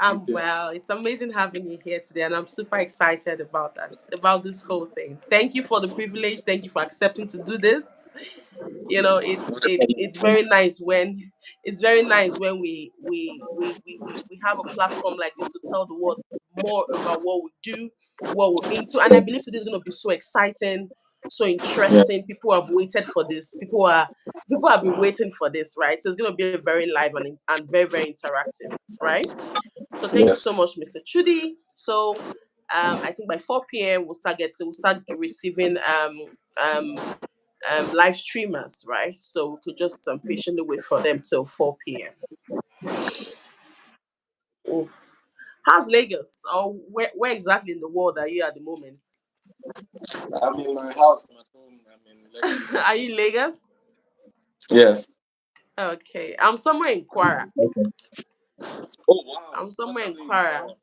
Well. It's amazing having you here today, and I'm super excited about this whole thing. Thank you for the privilege. Thank you for accepting to do this. It's very nice when we have a platform like this to tell the world more about what we do, what we're into, and I believe today is going to be so exciting, so Yeah. interesting. People have waited for this. People have been waiting for this, right? So it's going to be a very live and very very interactive, right? So thank you Yes. so much, Mr. Chudi. So I think by 4 p.m. we'll start receiving live streamers, right? So we could just patiently wait for them till 4 p.m. Oh. How's Lagos? Or where exactly in the world are you at the moment? I'm in my house. I'm at home. I'm in Lekki. Are you in Lagos? Yes. Okay, I'm somewhere in Kwara. Okay. Oh wow. I'm What's somewhere in happening in Kwara. Kwara?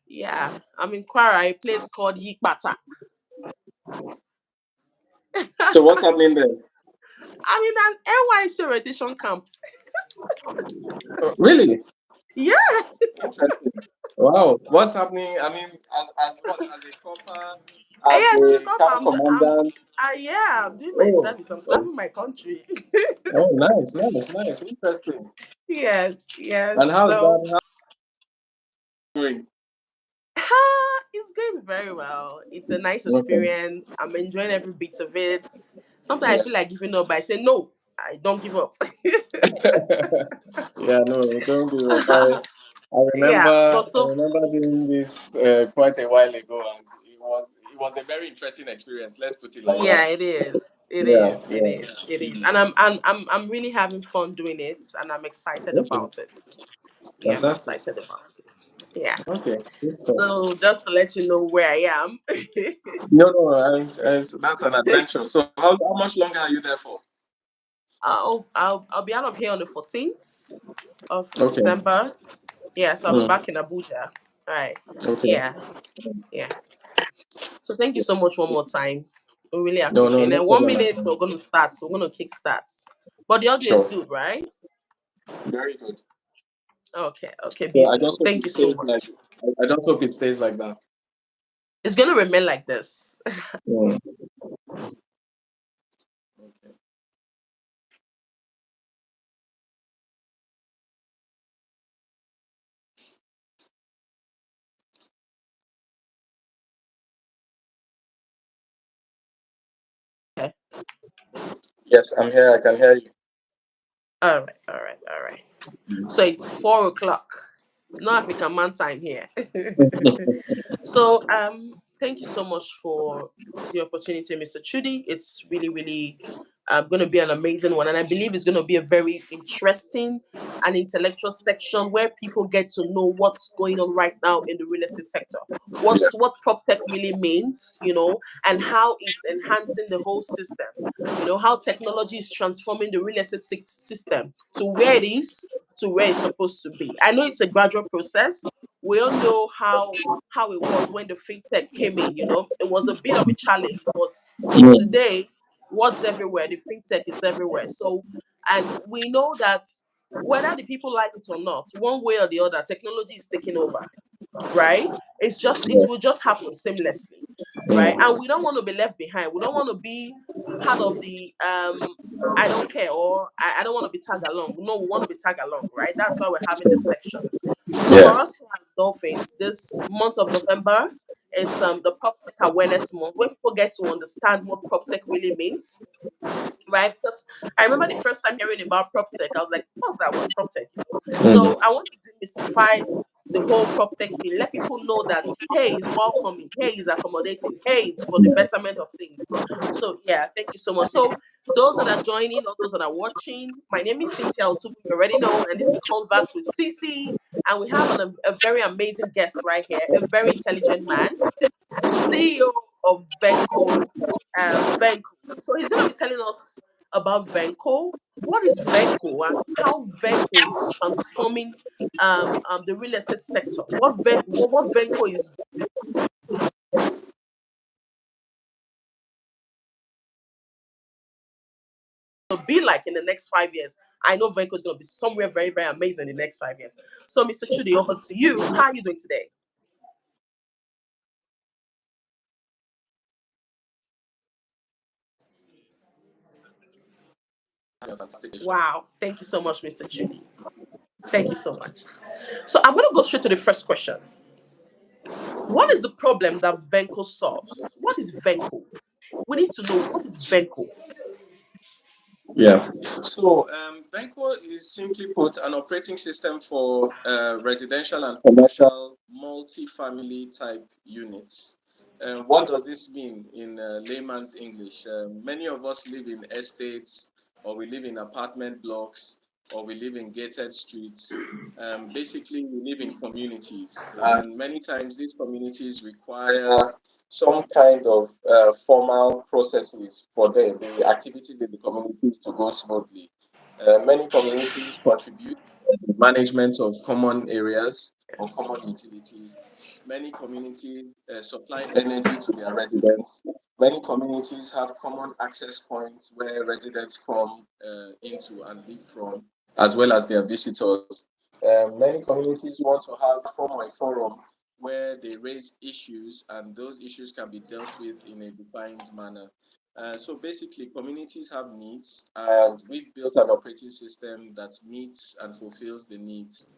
Yeah, I'm in Kwara, a place called Yikpata. So what's happening there? I'm in an NYC orientation camp. Really? Yeah, Interesting. Wow. What's happening? I mean, as what? As a copper, as yes, it's a a camp. camp commandant. Yeah, I'm doing my Oh. service. I'm Oh. serving my country. Oh, nice, nice, nice. Interesting. Yes, yes. And how's So that? How's it going? it's going very well. It's a nice Okay. experience. I'm enjoying every bit of it. Sometimes I Yeah. feel like giving up, but I say no. I don't give up. Yeah, no, don't give up. I remember Yeah, but I so remember doing this quite a while ago, and it was a very interesting experience. Let's put it like that. yeah, it is. It Yeah, is. It yeah. is. It is. And I'm really having fun doing it, and I'm excited Okay, about it. Yeah, I'm fantastic. excited about it. Yeah. Okay, good stuff. So just to let you know where I am. No, no, that's an adventure. So how much longer are you there for? I'll be out of here on the 14th of Okay. December. Yeah, so I'll be Mm, back in Abuja. Right. okay. Yeah. Yeah. So thank you so much one more time. We really No, appreciate no, it. no And one problem at minute all. we're gonna start. We're gonna kick start. But the audio is Sure. good, right? Very good. Okay, okay, So I beautiful. just hope Thank it you so stays like much. I just hope it stays like that. It's gonna remain like this. Mm, okay. Okay. Yes, I'm here. I can hear All right, all right, all right. you. So it's 4 o'clock. No African man time here. Mm. So thank you so much for the opportunity, Mr. Chudi. It's really, really going to be an amazing one, and I believe it's going to be a very interesting and intellectual section where people get to know what's going on right now in the real estate sector. Yeah. What prop tech really means, and how it's enhancing the whole system. How technology is transforming the real estate system to where it is, to where it's supposed to be. I know it's a gradual process. We all know how it was when the fintech came in. It was a bit of a challenge, but Mm. today, what's everywhere? The fintech is everywhere. So, and we know that whether the people like it or not, one way or the other, technology is taking over, right? It Yeah. will just happen seamlessly, right? Mm. And we don't want to be left behind. We don't want to be part of the I don't care, or I don't want to be tag along. No, we want to be tag along, right? That's why we're having this section. So Yeah. for us as dolphins, this month of November is the PropTech Awareness Month, where people get to understand what PropTech really means, right? Because I remember the first time hearing about PropTech, I was like, "What's that? What's PropTech?" Mm. So I want to demystify the whole PropTech thing. Let people know that hey, it's welcoming, hey, it's accommodating, hey, it's for the betterment of things. So yeah, thank you so much. So those that are joining or those that are watching, my name is Cynthia Otubu, you already know, and this is Converse with CeeC. And we have a very amazing guest right here, a very intelligent man, the CEO of Venco. Venco. So he's going to be telling us about Venco. What is Venco and how Venco is transforming the real estate sector? What Venco is be like in the next 5 years. I know Venco is going to be somewhere very, very amazing in the next 5 years. So, Mr. Chudi, over to you. How are you doing today? Wow. Thank you so much, Mr. Chudi. Thank you so much. So, I'm going to go straight to the first question. What is the problem that Venco solves? What is Venco? We need to know, what is Venco? Yeah. So Venco is simply put an operating system for residential and commercial multi-family type units. What does this mean in layman's English? Many of us live in estates, or we live in apartment blocks, or we live in gated streets. Basically, we live in communities, and many times these communities require some kind of formal processes for the activities in the communities to go smoothly. Many communities contribute to the management of common areas or common utilities. Many communities supply energy to their residents. Many communities have common access points where residents come into and leave from, as well as their visitors. Many communities want to have a forum where they raise issues and those issues can be dealt with in a defined manner. So basically, communities have needs, and we've built an operating system that meets and fulfills the needs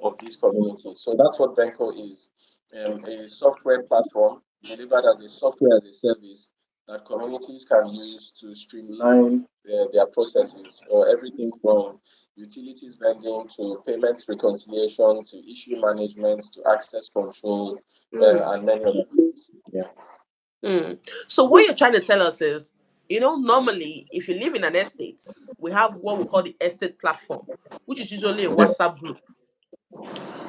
of these communities. So that's what Venco is, a software platform delivered as a software as a service that communities can use to streamline their processes for everything from utilities vending to payments reconciliation to issue management to access control and many other things. Yeah. Mm. So what you're trying to tell us is, normally if you live in an estate, we have what we call the estate platform, which is usually a Yeah. WhatsApp group.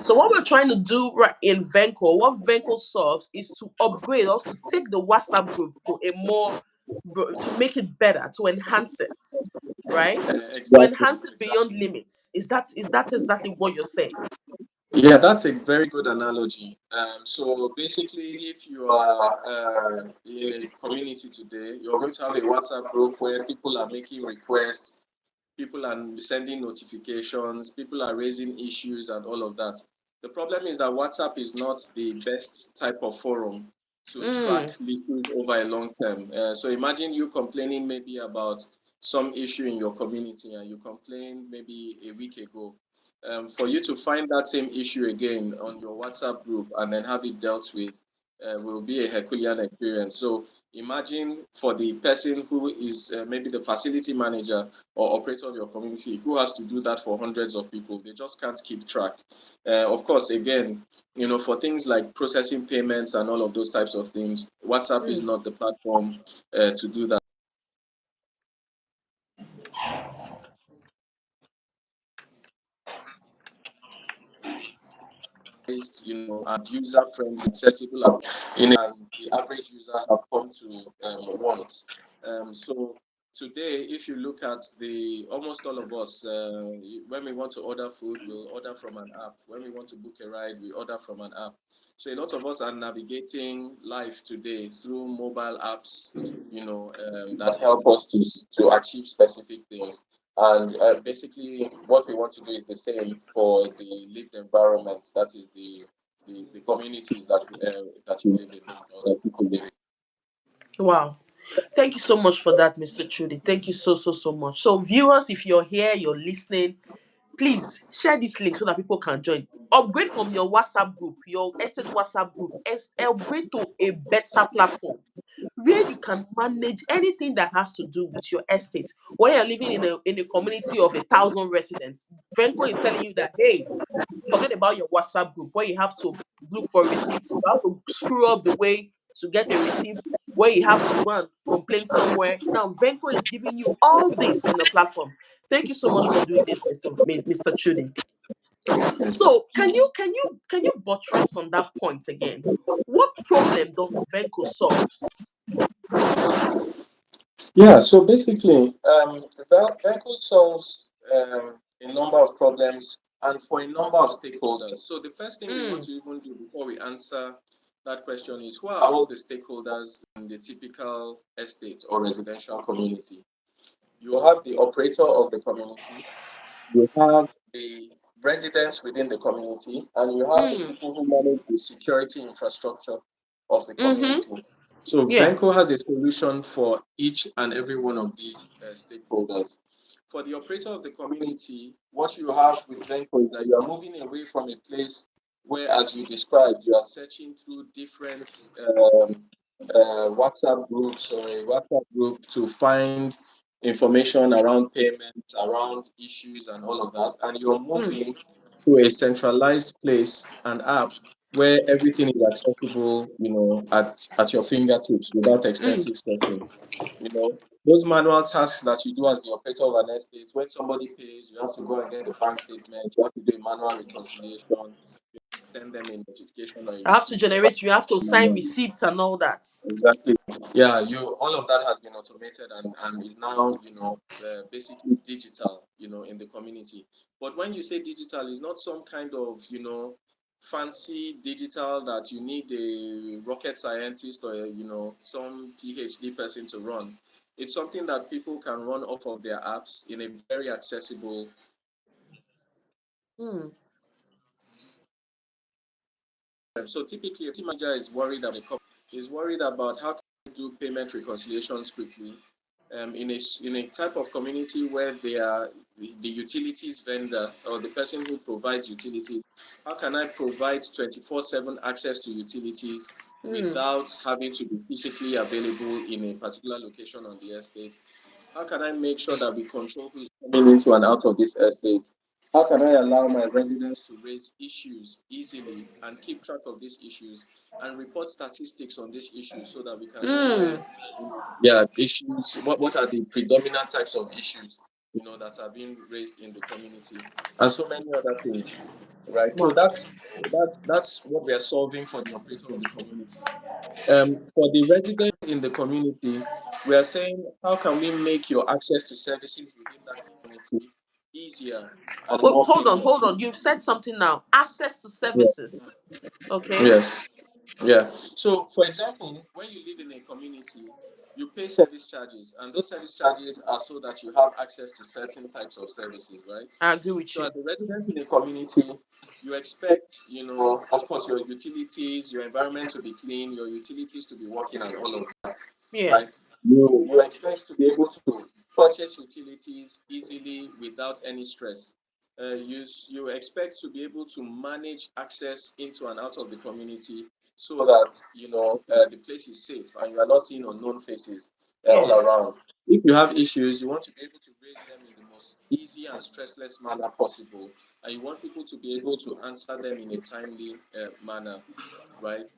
So what we're trying to do right in Venco, what Venco solves is to upgrade us to take the WhatsApp group to a more to make it better, to enhance it, right? To Exactly. enhance it beyond limits. Is that exactly what you're saying? Yeah, that's a very good analogy. So basically, if you are in a community today, you're going to have a WhatsApp group where people are making requests, people are sending notifications, people are raising issues, and all of that. The problem is that WhatsApp is not the best type of forum to track Mm. issues over a long term. So imagine you complaining maybe about some issue in your community and you complained maybe a week ago. For you to find that same issue again on your WhatsApp group and then have it dealt with will be a Herculean experience. So imagine for the person who is maybe the facility manager or operator of your community who has to do that for hundreds of people. They just can't keep track. Of course, again, for things like processing payments and all of those types of things, WhatsApp is Mm. not the platform to do that. And user friendly, accessible, and the average user have come to want. So today, if you look at the almost all of us, when we want to order food, we'll order from an app. When we want to book a ride, we order from an app. So a lot of us are navigating life today through mobile apps, that help us to achieve specific things. And basically, what we want to do is the same for the lived environment. That is the communities that you live in or that people live in. Wow. Thank you so much for that, Mr. Trudy. Thank you so, so, so much. So, viewers, if you're here, you're listening, please share this link so that people can join. Upgrade from your WhatsApp group, your estate WhatsApp group, upgrade to a better platform where you can manage anything that has to do with your estate. When you're living in a community of 1,000 residents, Venko is telling you that, hey, forget about your WhatsApp group where you have to look for receipts. You have to screw up the way to get a receipt, where you have to go and complain somewhere. Now, Venko is giving you all this in the platform. Thank you so much for doing this, Mr. Chudi. So, can you buttress on that point again? What problem does Venko solves? Yeah, so basically, Venco solves a number of problems and for a number of stakeholders. So the first thing we want Mm. to even do before we answer that question is who are all the stakeholders in the typical estate or residential community? You have the operator of the community, you have the residents within the community, and you have the Mm. people who manage the security infrastructure of the Mm-hmm. community. So Yeah. Venco has a solution for each and every one of these stakeholders. For the operator of the community, what you have with Venco is that you are moving away from a place where, as you described, you are searching through different WhatsApp groups or a WhatsApp group to find information around payments, around issues, and all of that. And you're Mm. moving to a centralized place, an app where everything is accessible, at your fingertips without Mm. extensive searching. Those manual tasks that you do as the operator of an estate, when somebody pays, you have to go and get the bank statement, you have to do a manual reconciliation, send them a notification or a I have to receipt generate. You have to sign manually. receipts and all that. Exactly. Yeah, all of that has been automated and is now, basically digital, in the community. But when you say digital, it's not some kind of, fancy digital that you need a rocket scientist or, some PhD person to run. It's something that people can run off of their apps in a very accessible. Mm. So typically, a team manager is worried about how can I do payment reconciliations quickly. In a type of community where they are the utilities vendor or the person who provides utilities, how can I provide 24/7 access to utilities Mm. without having to be physically available in a particular location on the estate? How can I make sure that we control who is coming into and out of this estate? How can I allow my residents to raise issues easily and keep track of these issues and report statistics on these issues so that we can know where, Mm. issues, what are the predominant types of issues, that are being raised in the community, and so many other things, right? So Wow. that's what we are solving for the operator of the community. For the resident in the community, we are saying, how can we make your access to services within that community easier and Well, more hold on, hold painless? on. You've said something now. Access to Yeah. services. Okay. Yes. Yeah. So, for example, when you live in a community, you pay service charges, and those service charges are so that you have access to certain types of services, right? I agree with So, as you. a resident in a community, you expect, of course, your utilities, your environment to be clean, your utilities to be working, and all of that, right? Yes. You expect to be able to purchase utilities easily without any stress. You expect to be able to manage access into and out of the community so that the place is safe and you are not seeing unknown faces all Yeah. around. If you have issues, you want to be able to raise them in the most easy and stressless manner possible, and you want people to be able to answer them in a timely manner, right?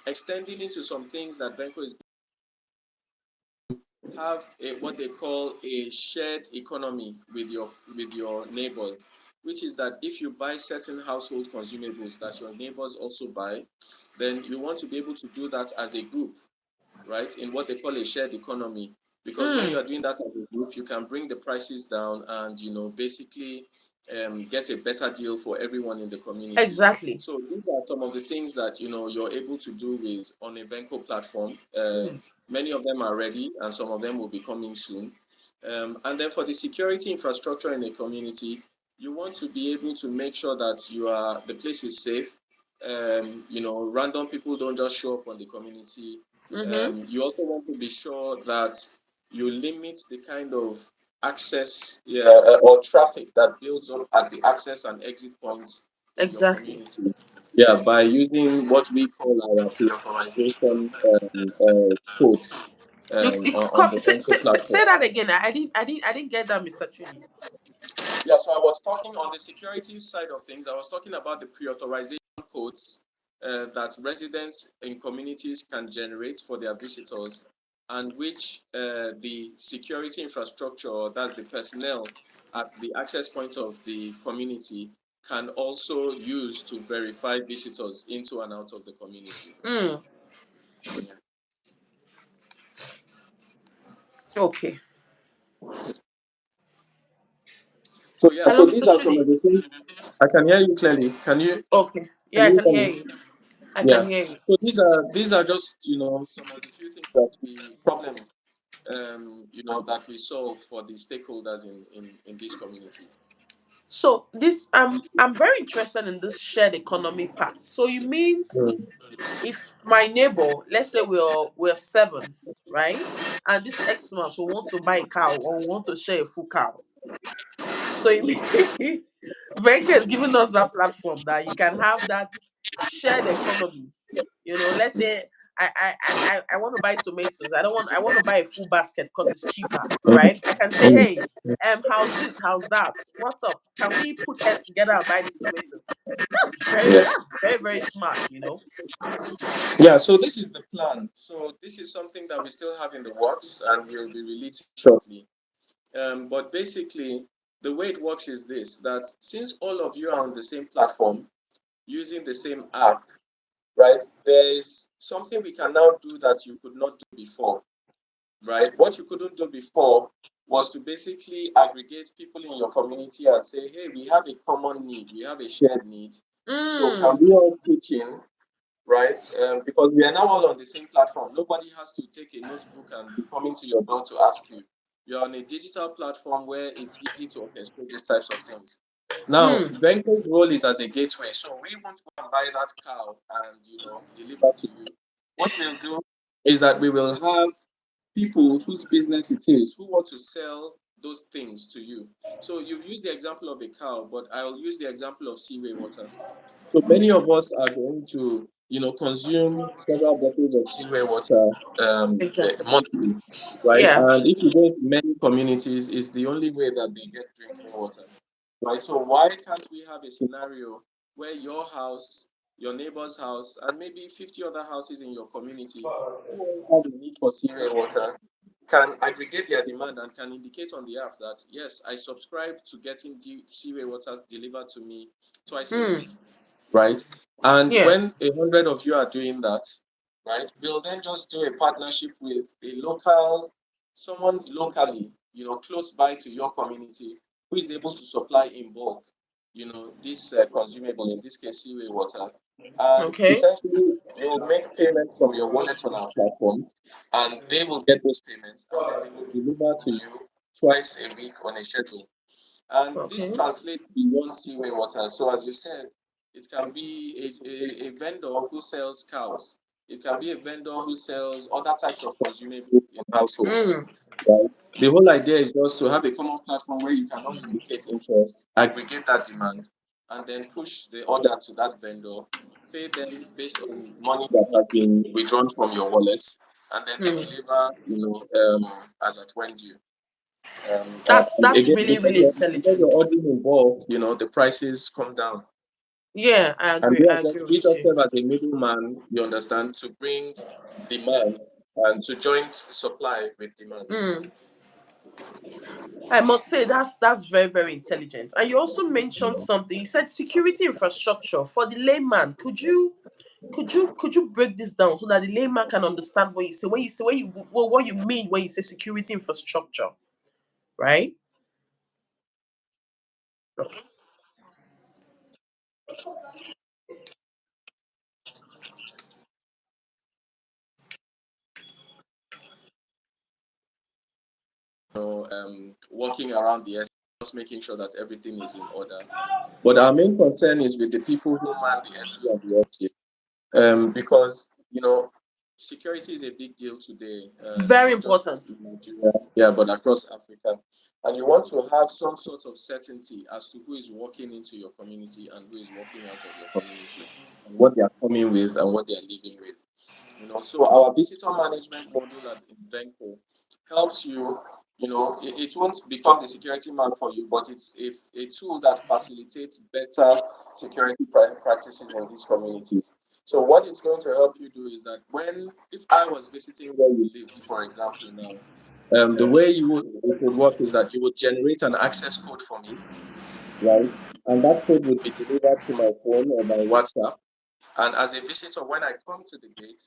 Extending into some things that Venco is have what they call a shared economy with your neighbors, which is that if you buy certain household consumables that your neighbors also buy, then you want to be able to do that as a group, right? In what they call a shared economy. Because when you Mm. are doing that as a group, you can bring the prices down and basically get a better deal for everyone in the community. Exactly. So these are some of the things that you're able to do with on a Venco platform. Mm. Many of them are ready, and some of them will be coming soon. And then for the security infrastructure in a community, you want to be able to make sure that the place is safe. Random people don't just show up on the community. Mm-hmm. You also want to be sure that you limit the kind of access, or traffic that builds up at the access and exit points in your Exactly. community. Yeah, by using what we call our pre-authorization codes on the Venco Say platform. that again. I didn't get that, Mr. Chidi. Yeah, so I was talking on the security side of things. I was talking about the pre-authorization codes that residents in communities can generate for their visitors, and which the security infrastructure, that's the personnel at the access point of the community, can also use to verify visitors into and out of the community. Mm. Okay. So yeah, Hello, so Mr. these are some Chidi. of the things. I can hear you clearly. Okay. Can Yeah, I you can hear hear me? you. I can Yeah. hear you. So these are just some of the few things that we problems that we solve for the stakeholders in these communities. So this I'm very interested in this shared economy part. So you mean Mm. if my neighbor, let's say we're seven, right? And this Xmas will want to buy a cow or want to share a full cow. So you mean Venka is giving us that platform that you can have that shared economy. Let's say I want to buy tomatoes. I want to buy a full basket because it's cheaper, right? I can say, Mm. hey, how's this? How's that? What's up? Can we put heads together and buy this tomato? Yeah. That's very, very smart. Yeah, so this is the plan. So this is something that we still have in the works and we'll be releasing shortly. But basically, the way it works is this, that since all of you are on the same platform using the same app, right, there is something we can now do that you could not do before, right? What you couldn't do before was to basically aggregate people in your community and say, hey, we have a common need, we have a shared need. So can Mm, we all pitch in, right? Because we are now all on the same platform. Nobody has to take a notebook and be coming to your door to ask you. You're on a digital platform where it's easy to orchestrate these types of things. Now, mm, Venco's role is as a gateway. So we won't go and buy that cow and deliver to you. What we'll do is that we will have people whose business it is who want to sell those things to you. So you've used the example of a cow, but I'll use the example of seaway water. So many of us are going to, consume several bottles of seaway water exactly. monthly, right? Yeah. And if you go to many communities, it's the only way that they get drinking water, right? So why can't we have a scenario where your house, your neighbor's house, and maybe 50 other houses in your community who all have a need for seaway water can aggregate their demand and can indicate on the app that, yes, I subscribe to getting seaway waters delivered to me twice a Mm, week, right? And yeah. when 100 of you are doing that, right, we'll then just do a partnership with someone locally, close by to your community, who is able to supply in bulk, this consumable, in this case, seaway water. And Okay. essentially, you'll make payments from your wallet on our platform, and they will get those payments, and then they will deliver to you twice a week on a schedule. And this Okay. translates beyond seaway water. So, as you said, it can be a vendor who sells cows. It can be a vendor who sells other types of consumables in households. Mm, Right? The whole idea is just to have a common platform where you can all indicate interest, aggregate that demand, and then push the order to that vendor, pay them based on money that has been withdrawn from your wallets, and then they mm. deliver, as at when due. And That's again, really, really because you're intelligent. ordering in bulk, the prices come down. Yeah, And I agree we with just you. serve as a middleman, you understand, to bring demand and to joint supply with demand. Mm. I must say that's very, very intelligent. And you also mentioned something. You said security infrastructure for the layman. Could you break this down so that the layman can understand what you say what you mean when you say security infrastructure, right? Working around the edge, just making sure that everything is in order. But our main concern is with the people who man the entry and the exit. Because security is a big deal today, Very not just important. in Nigeria, yeah, but across Africa. And you want to have some sort of certainty as to who is walking into your community and who is walking out of your community, and what they are coming with and what they are leaving with. So our visitor management module at Venco helps you. It won't become the security man for you, but it's a tool that facilitates better security practices in these communities. So what it's going to help you do is that if I was visiting where you lived, for example, now, the way it would work is that you would generate an access code for me, right? And that code would be delivered to my phone or my WhatsApp. And as a visitor, when I come to the gate,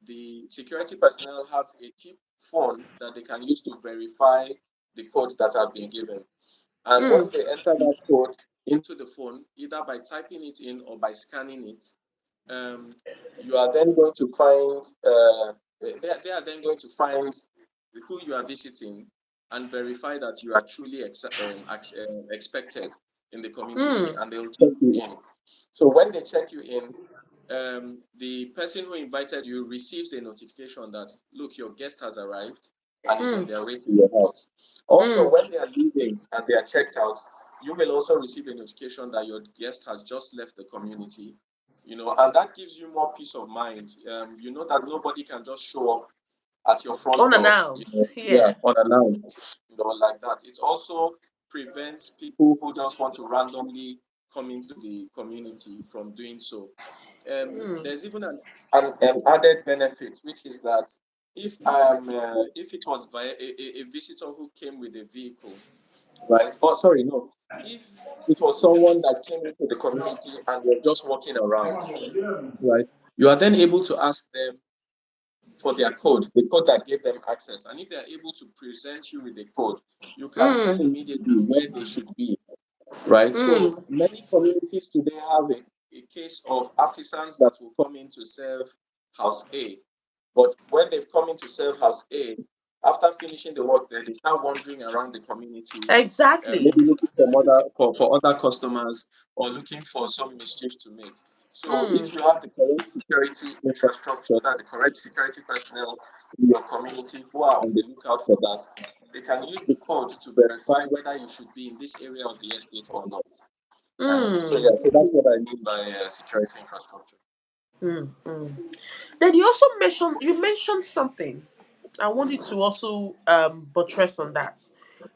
the security personnel have a chip phone that they can use to verify the code that have been given. And once Mm, they enter that code into the phone, either by typing it in or by scanning it, um, you are then going to find they are then going to find who you are visiting and verify that you are truly expected in the community, Mm. and they will check you in. So when they check you in, the person who invited you receives a notification that, look, your guest has arrived and is on Mm. their way to your house. Also, Mm. when they are leaving and they are checked out, you will also receive a notification that your guest has just left the community. And that gives you more peace of mind. You know that nobody can just show up at your front door, Unannounced. yeah, Yeah. unannounced, like that. It also prevents people who just want to randomly come into the community from doing so. Mm. There's even an added benefit, which is that if it was via a visitor who came with a vehicle, right? Oh, sorry, no. If it was someone that came into the community and were just walking around, right? You are then able to ask them for their code, the code that gave them access. And if they are able to present you with the code, you can tell Mm. immediately where they should be, right? So Mm. many communities today have a case of artisans that will come in to serve house A. But when they've come in to serve house A, after finishing the work there, they start wandering around the community, Exactly. maybe looking for other customers or looking for some mischief to make. So Mm. if you have the correct security infrastructure, that's the correct security personnel in your community who are on the lookout for that, they can use the code to verify whether you should be in this area of the estate or not. So yeah, Mm. so that's what I mean by security infrastructure. Mm. Mm. Then you mentioned something. I want you to also buttress on that.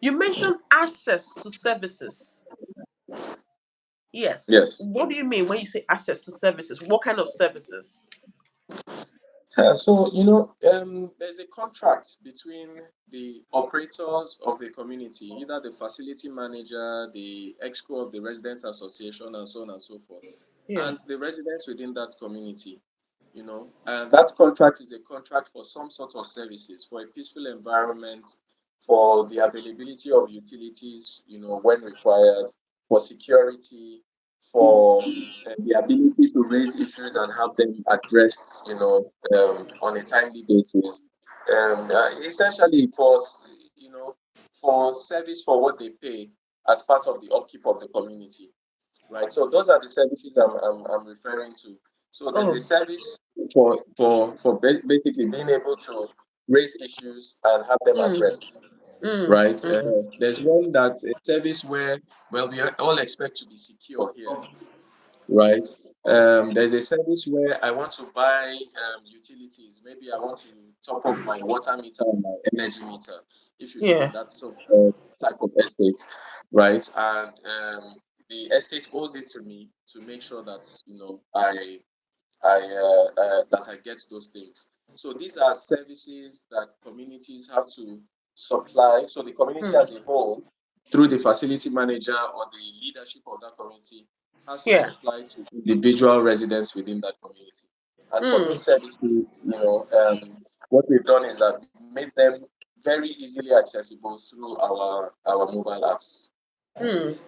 You mentioned access to services. Yes. Yes. What do you mean when you say access to services? What kind of services? So, there's a contract between the operators of the community, either the facility manager, the exco of the residents association, and so on and so forth, Yeah. and the residents within that community. And that contract is a contract for some sort of services, for a peaceful environment, for the availability of utilities, when required, for security, for the ability to raise issues and have them addressed, on a timely basis. Essentially, for service for what they pay as part of the upkeep of the community, right? So those are the services I'm referring to. So there's a Oh. service basically being able to raise issues and have them Mm. addressed, Mm. right? Mm. There's one that a service where, well, we all expect to be secure here, right? There's a service where I want to buy utilities. Maybe I want to top up my water meter or my energy meter, if you live in Yeah. that sort type of estate, right? And the estate owes it to me to make sure that that I get those things. So these are services that communities have to supply. So the community as Mm. a whole, through the facility manager or the leadership of that community, has to Yeah. supply to individual residents within that community. And for Mm. these services, what we've done is that we made them very easily accessible through our mobile apps. Mm.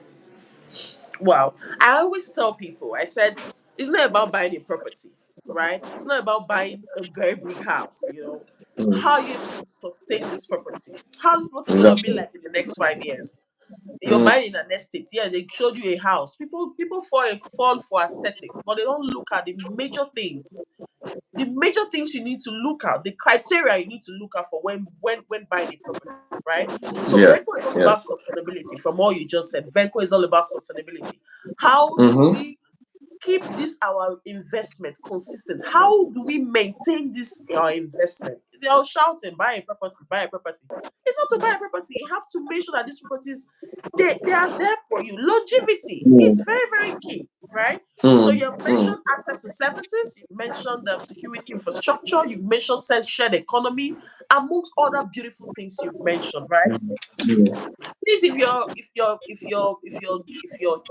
Wow. I always tell people, I said, it's not about buying a property, right? It's not about buying a very big house, How Mm, are you able to sustain this property? How's this property going to be exactly. like in the next 5 years? You're Mm, buying in an estate. Yeah, they showed you a house. People fall for aesthetics, but they don't look at the major things. The major things you need to look at, the criteria you need to look at for when buying a property, right? So yeah. Venco is all Yeah. about sustainability. From all you just said, Venco is all about sustainability. How do Mm-hmm. we keep this our investment consistent? How do we maintain this our investment? They are shouting, buy a property, buy a property. It's not to buy a property. You have to make sure that these properties they are there for you. Longevity is Mm, very, very key, right? So mm, you have mm, mentioned access to services, you've mentioned security infrastructure, you've mentioned shared economy, amongst other beautiful things you've mentioned, right? mm, mm. Please, if you're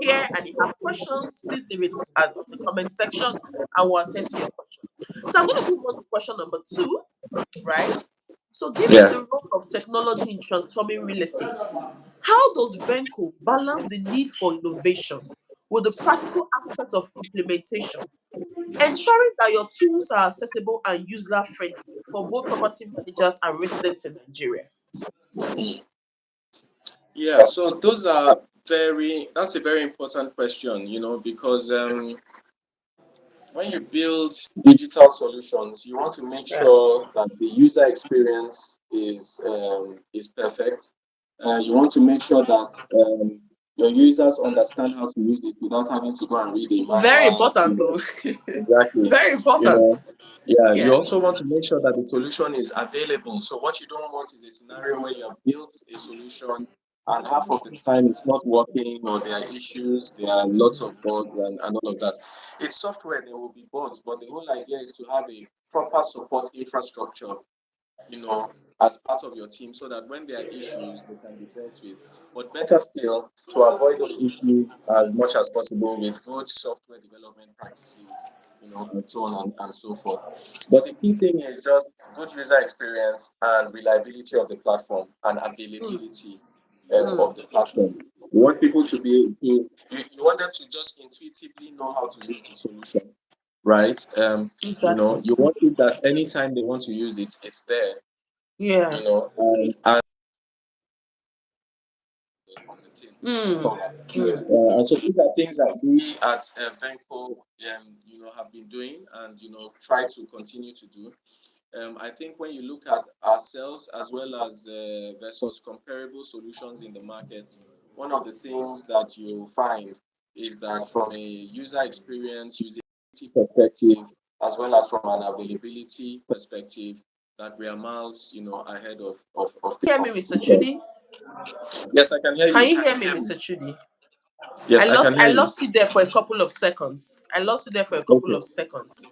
here and you have questions, please leave it on the comment section and we'll attend to your question. So I'm going to move on to question number 2, right? So given Yeah. the role of technology in transforming real estate, how does Venco balance the need for innovation with the practical aspect of implementation? Ensuring that your tools are accessible and user friendly for both property managers and residents in Nigeria. Yeah, so that's a very important question, because when you build digital solutions, you want to make Yes. sure that the user experience is perfect. You want to make sure that your users understand how to use it without having to go and read a Very manual. important though. Exactly. Very You important. know, yeah, you Yes. also want to make sure that the solution is available. So what you don't want is a scenario where you have built a solution and half of the time it's not working or there are issues, there are lots of bugs and all of that. It's software, there will be bugs, but the whole idea is to have a proper support infrastructure, you know, as part of your team so that when there are issues, they can be dealt with. But better still, to avoid those issues as much as possible with good software development practices, and so on and so forth. But the key thing is just good user experience and reliability of the platform and availability of the platform. You want people to you want them to just intuitively know how to use the solution, right? Exactly. You want it that anytime they want to use it, it's there, Yeah. and on the team Mm. cover. Mm. And so these are things that we at Venco, have been doing and try to continue to do. I think when you look at ourselves as well as versus comparable solutions in the market, one of the things that you'll find is that from a user experience, usability perspective, as well as from an availability perspective, that we are miles, ahead of the Hear me, Mr. competition. Chudi? Yes, I can hear Can you. you Can hear you me, hear me? Mr. Chudi? Yes, I can I hear you. lost you there for a couple of seconds. I lost you there for a couple Okay. of seconds.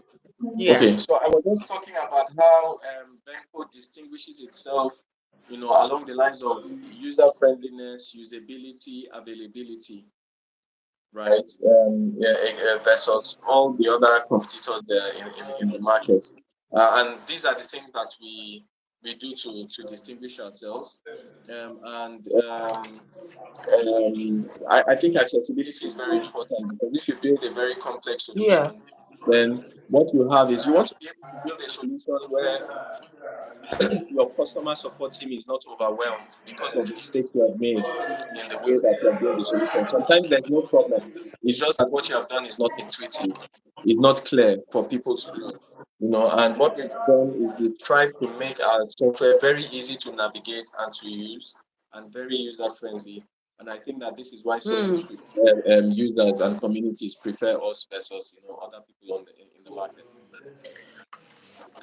Yeah. Okay. So I was just talking about how Venco distinguishes itself, along the lines of user friendliness, usability, availability, right? Yeah, versus all the other competitors there in the market. And these are the things that we do to distinguish ourselves. And I think accessibility is very important because if you build a very complex Yeah. solution, then what you have is you want to be able to build a solution where your customer support team is not overwhelmed because of mistakes you have made in the way that you have built the solution. Sometimes there's no problem. It's just that what you have done is not intuitive. It's not clear for people to do. And what we've done is we've tried to make our software very easy to navigate and to use and very user friendly. And I think that this is why so many Mm. users and communities prefer us versus other people in the market.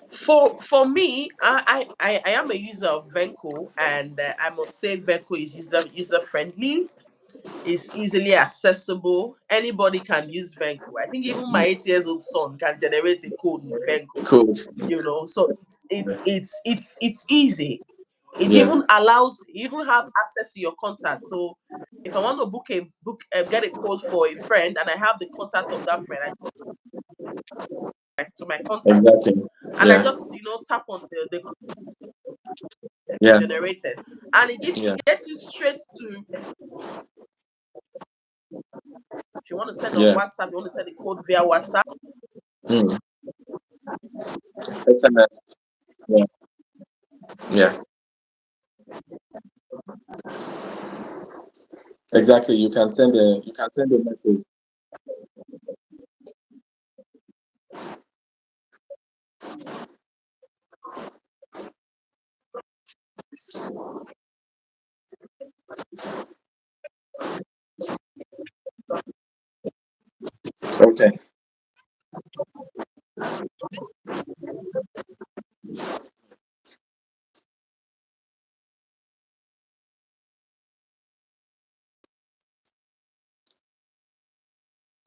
For me, I am a user of Venco, and I must say Venco is user friendly. It's easily accessible. Anybody can use Venco. I think even my 8 years old son can generate a code in Venco. Cool. So it's easy. It Yeah. even allows you even have access to your contact. So if I want to get a code for a friend, and I have the contact of that friend, to my contact, Exactly. and I Yeah. just tap on the Yeah. generated, and Yeah. it gets you straight to. If you want to send on Yeah. WhatsApp, you want to send the code via WhatsApp. Mm. SMS. Yeah. Yeah. Exactly. You can send a message. Okay.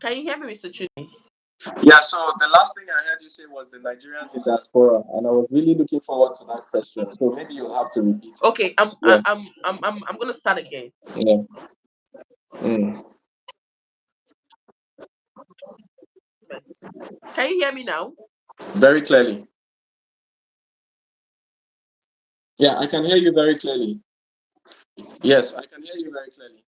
Can you hear me, Mr. Chudi? Yeah. So the last thing I heard you say was the Nigerians in diaspora, and I was really looking forward to that question. So maybe you'll have to repeat it. Okay, Yeah. I'm gonna start again. Yeah. Mm. Can you hear me now? Very clearly. Yeah, I can hear you very clearly. Yes, I can hear you very clearly.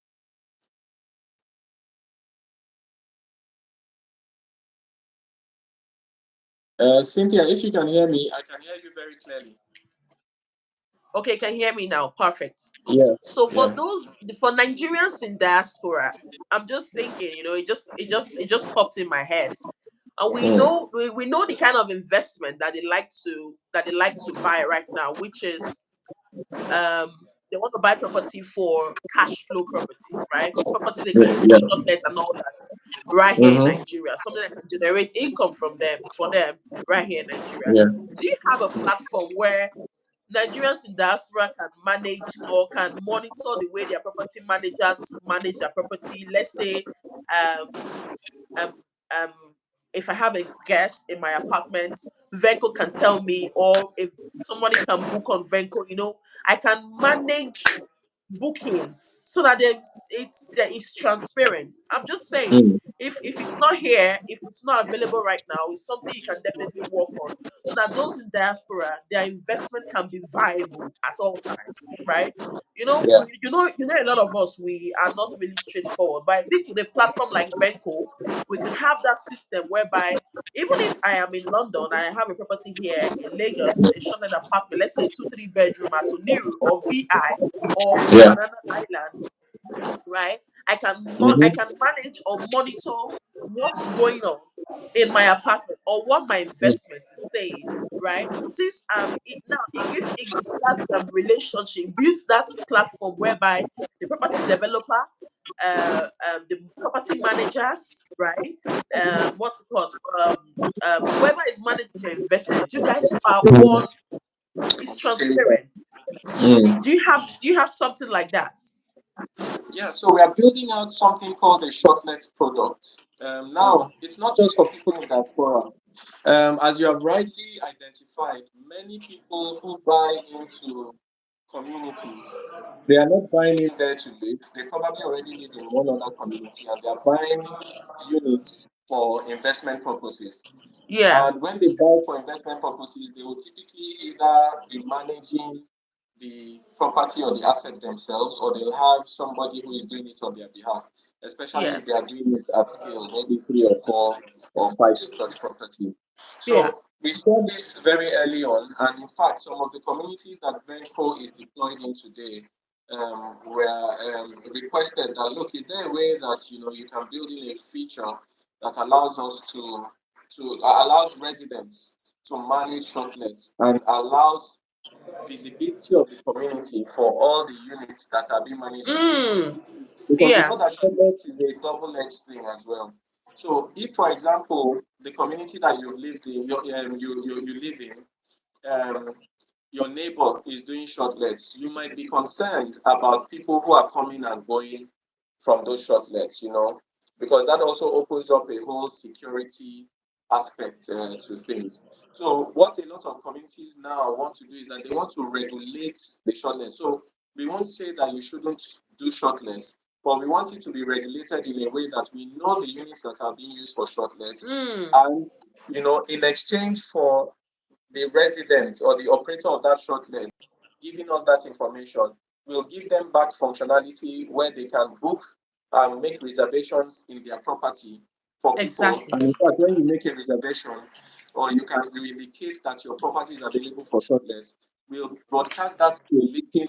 Cynthia, if you can hear me, I can hear you very clearly. Okay, can you hear me now? Perfect. Yes. So Yeah. for Nigerians in diaspora, I'm just thinking, it just popped in my head. And Mm. we know the kind of investment that they like to buy right now, which is they want to buy property for cash flow properties, right? Properties they can use for Yeah. short and all that, right here in Mm-hmm. Nigeria. Something that can generate income from them for them right here in Nigeria. Yeah. Do you have a platform where Nigerians in diaspora can manage or can monitor the way their property managers manage their property? Let's say, um, um, um, if I have a guest in my apartment, Venco can tell me, or if somebody can book on Venco, I can manage bookings so that it's transparent. I'm just saying, Mm. if it's not here, if it's not available right now, it's something you can definitely work on so that those in diaspora, their investment can be viable at all times, right? Yeah. A lot of us, we are not really straightforward, but I think with a platform like Venco, we could have that system whereby even if I am in London, I have a property here in Lagos, a shortened apartment, let's say 2-3 bedroom at Oniru or VI or Yeah. Banana Island, right? I Mm-hmm. can manage or monitor what's going on in my apartment or what my investment is saying, right? Since it gives that relationship, builds that platform whereby the property developer, the property managers, right? What's it called? Whoever is managing your investment, you guys are one. It's Same. transparent. Mm. Do you have something like that? Yeah, so we are building out something called a shortlet product. Mm, Now, it's not just for people in diaspora. As you have rightly identified, many people who buy into communities, they are not buying in there to live. They probably already live in one other community and they are buying units for investment purposes. yeah, And when they buy for investment purposes, they will typically either be managing the property or the asset themselves, or they'll have somebody who is doing it on their behalf, especially if they yes, are doing it at scale, maybe 3 or 4 or 5 such property. yeah. So we saw this very early on, and in fact, some of the communities that Venco is deployed in today were requested that look, is there a way that you can build in a feature that allows us to allows residents to manage shortlets and allows visibility of the community for all the units that are being managed on shortlets. Mm, Because we yeah, know that shortlets is a double-edged thing as well. So if, for example, the community that you lived in, you live in, your neighbor is doing shortlets, you might be concerned about people who are coming and going from those shortlets, because that also opens up a whole security aspect to things. So what a lot of communities now want to do is that they want to regulate the shortlets. So we won't say that you shouldn't do shortlets, but we want it to be regulated in a way that we know the units that are being used for shortlets, mm, and in exchange for the resident or the operator of that shortlet giving us that information, we'll give them back functionality where they can book and make reservations in their property for people. exactly. And in fact, when you make a reservation or you indicate that your property is available for shortlets, we'll broadcast that to a listing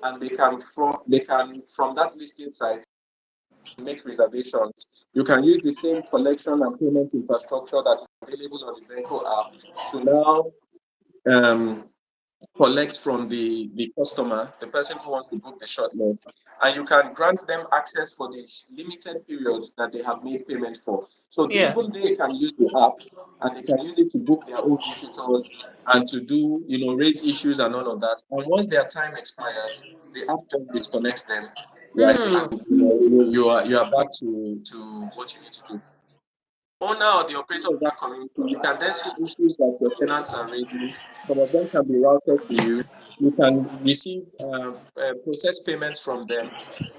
and they can from that listing site make reservations. You can use the same collection and payment infrastructure that is available on the Venco app to now um, collect from the customer, the person who wants to book the shortlet, and you can grant them access for the limited period that they have made payment for. So Yeah, even they can use the app and they can use it to book their own visitors and to do, raise issues and all of that. And once their time expires, the app just disconnects them, right? mm, And you are back to what you need to do. Owner or the operator of that community, you can then see issues that your tenants are raising. Some of them can be routed to you. You can receive process payments from them.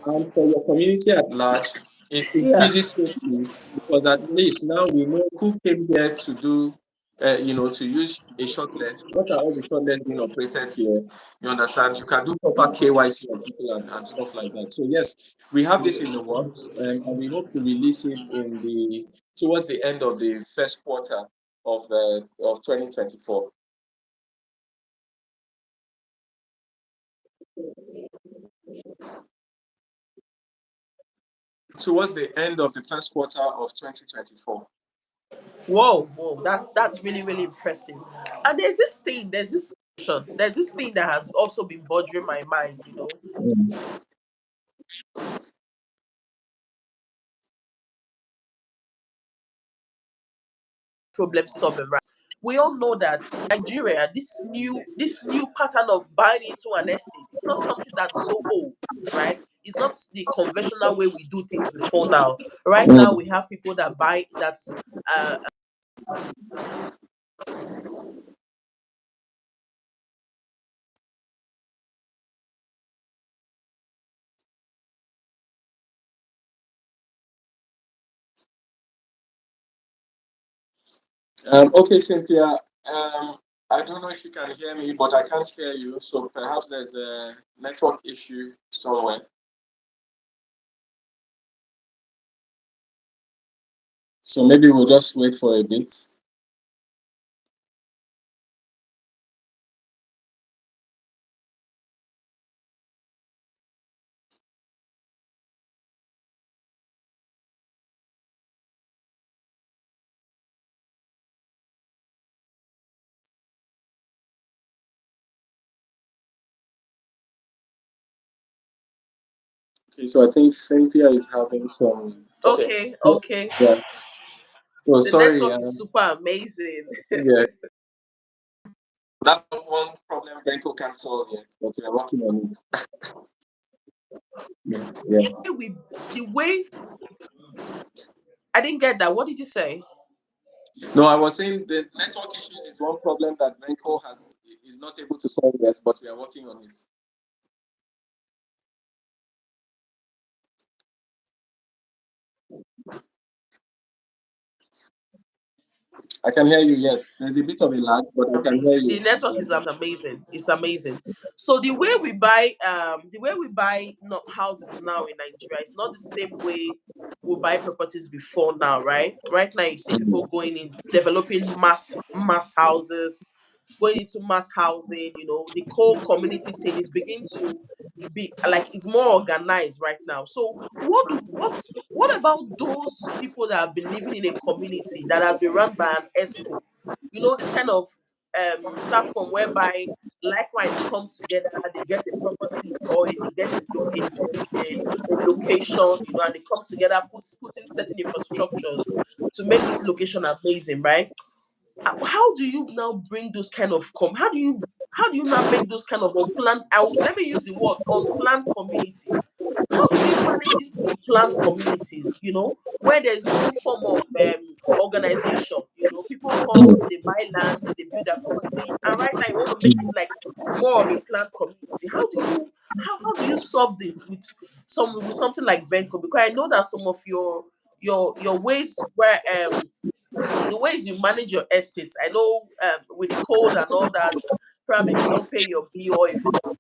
And for your community at large, it yeah, increases safety because at least now we know who came here to do to use a shortlist. What are all the shortlists being operated here? You understand? You can do proper KYC on people and stuff like that. So yes, we have this in the works, and we hope to release it towards the end of the first quarter of 2024. Towards the end of the first quarter of 2024. Whoa, whoa, that's really really impressive. And there's this thing that has also been bothering my mind. Problem solving, right? We all know that Nigeria, this new pattern of buying into an estate, it's not something that's so old, right? It's not the conventional way we do things before now. Right now, we have people that buy that. Uh, Okay, Cynthia. I don't know if you can hear me, but I can't hear you. So perhaps there's a network issue somewhere. So maybe we'll just wait for a bit. Okay, so I think Cynthia is having some. Okay. okay, okay. Yeah. Oh, The sorry. network is super amazing. Yeah. That's not one problem Venco can solve yet, but we are working on it. Yeah. we the way I didn't get that. What did you say? No, I was saying the network issues is one problem that Venco is not able to solve yet, but we are working on it. I can hear you. Yes, there's a bit of a lag, but I can hear The you. network is amazing. It's amazing. So the way we buy not houses now in Nigeria is not the same way we buy properties before now, right? Right now you see people going in developing mass houses, going into mass housing, the whole community thing is beginning to be like it's more organized right now. So what about those people that have been living in a community that has been run by an ESCO? This kind of platform whereby like minds come together, they get a property or they get a location, and they come together, put in certain infrastructures to make this location amazing, right? How do you now bring those kind of how do you now make those kind of unplanned out let me use the word unplanned communities? How do you manage these unplanned communities, where there's no form of organization? People come, they buy lands, they build their property, and right now you want to make it like more of a planned community. How do you solve this with something like Venco? Because I know that some of your ways where the ways you manage your assets. I know with the code and all that, probably if you don't pay your bill or if you don't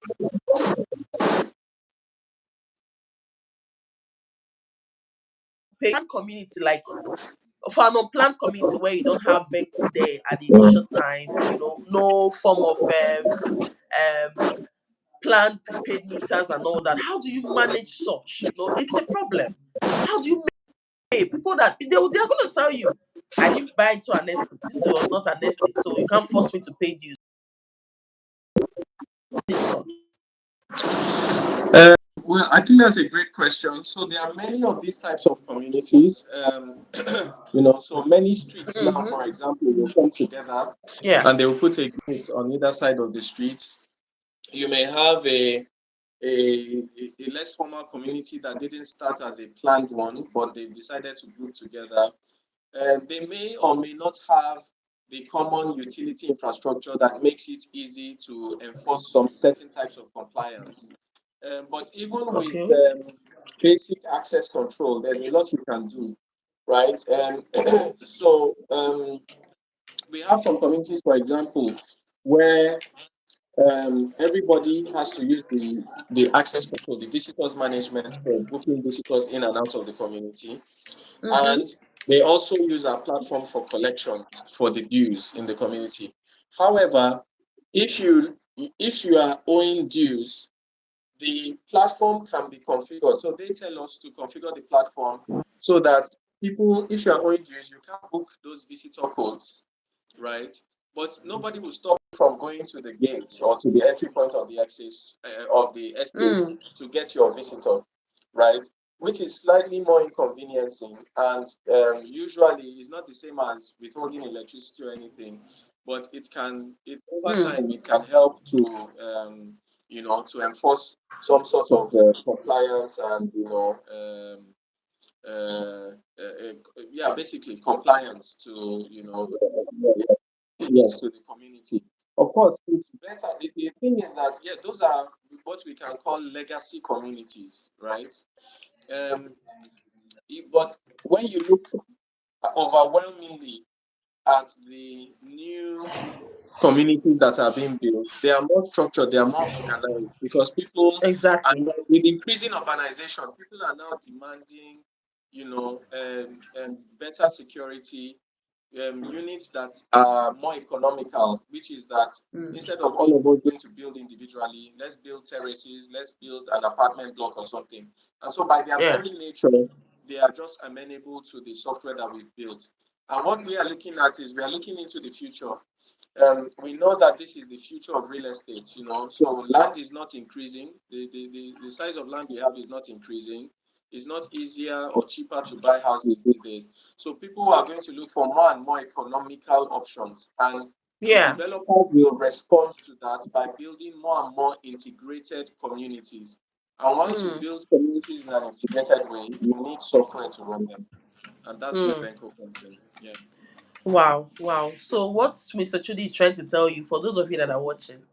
pay community, like for an unplanned community where you don't have Venco there at the initial time, no form of planned prepaid meters and all that. How do you manage such? It's a problem. How do you pay people that they're going to tell you, I didn't buy into an estate. This was not an estate, so you can't force me to pay you this such. Uh, well, I think that's a great question. So there are many of these types of communities. So many streets now, Mm-hmm. for example, will come together Yeah. and they will put a gate on either side of the street. You may have a less formal community that didn't start as a planned one, but they've decided to group together. They may or may not have the common utility infrastructure that makes it easy to enforce some certain types of compliance. But even with Okay. basic access control, there's a lot you can do, right? So We have some communities, for example, where everybody has to use the access control, the visitors management for booking visitors in and out of the community. Mm-hmm. And they also use our platform for collections for the dues in the community. However, if you if you are owing dues, the platform can be configured. So they tell us to configure the platform so that people, if you are owing dues, you can book those visitor codes, right? But nobody will stop you from going to the gate or to the entry point of the access of the estate Mm. to get your visitor, right? Which is slightly more inconveniencing, and usually is not the same as withholding electricity or anything, but it over Mm. time it can help to to enforce some sort of compliance and uh, yeah, basically compliance to yes, to the community. Of course, it's better. The thing is that yeah, those are what we can call legacy communities, right? Um, but when you look overwhelmingly at the new communities that are being built, they are more structured, they are more organized because people are Exactly. now, with increasing urbanization, people are now demanding, better security, units that are more economical, which is that Mm. instead of all of us going to build individually, let's build terraces, let's build an apartment block or something. And so by their Yeah. very nature, they are just amenable to the software that we've built. And what we are looking at is we are looking into the future. We know that this is the future of real estate, so land is not increasing. The size of land we have is not increasing. It's not easier or cheaper to buy houses these days. So people are going to look for more and more economical options. And the Yeah. developers will respond to that by building more and more integrated communities. And once you Mm. build communities in an integrated way, you need software to run them. And that's where Mm. Venco comes in. Yeah. Wow. Wow. So what Mr. Chudi is trying to tell you, for those of you that are watching,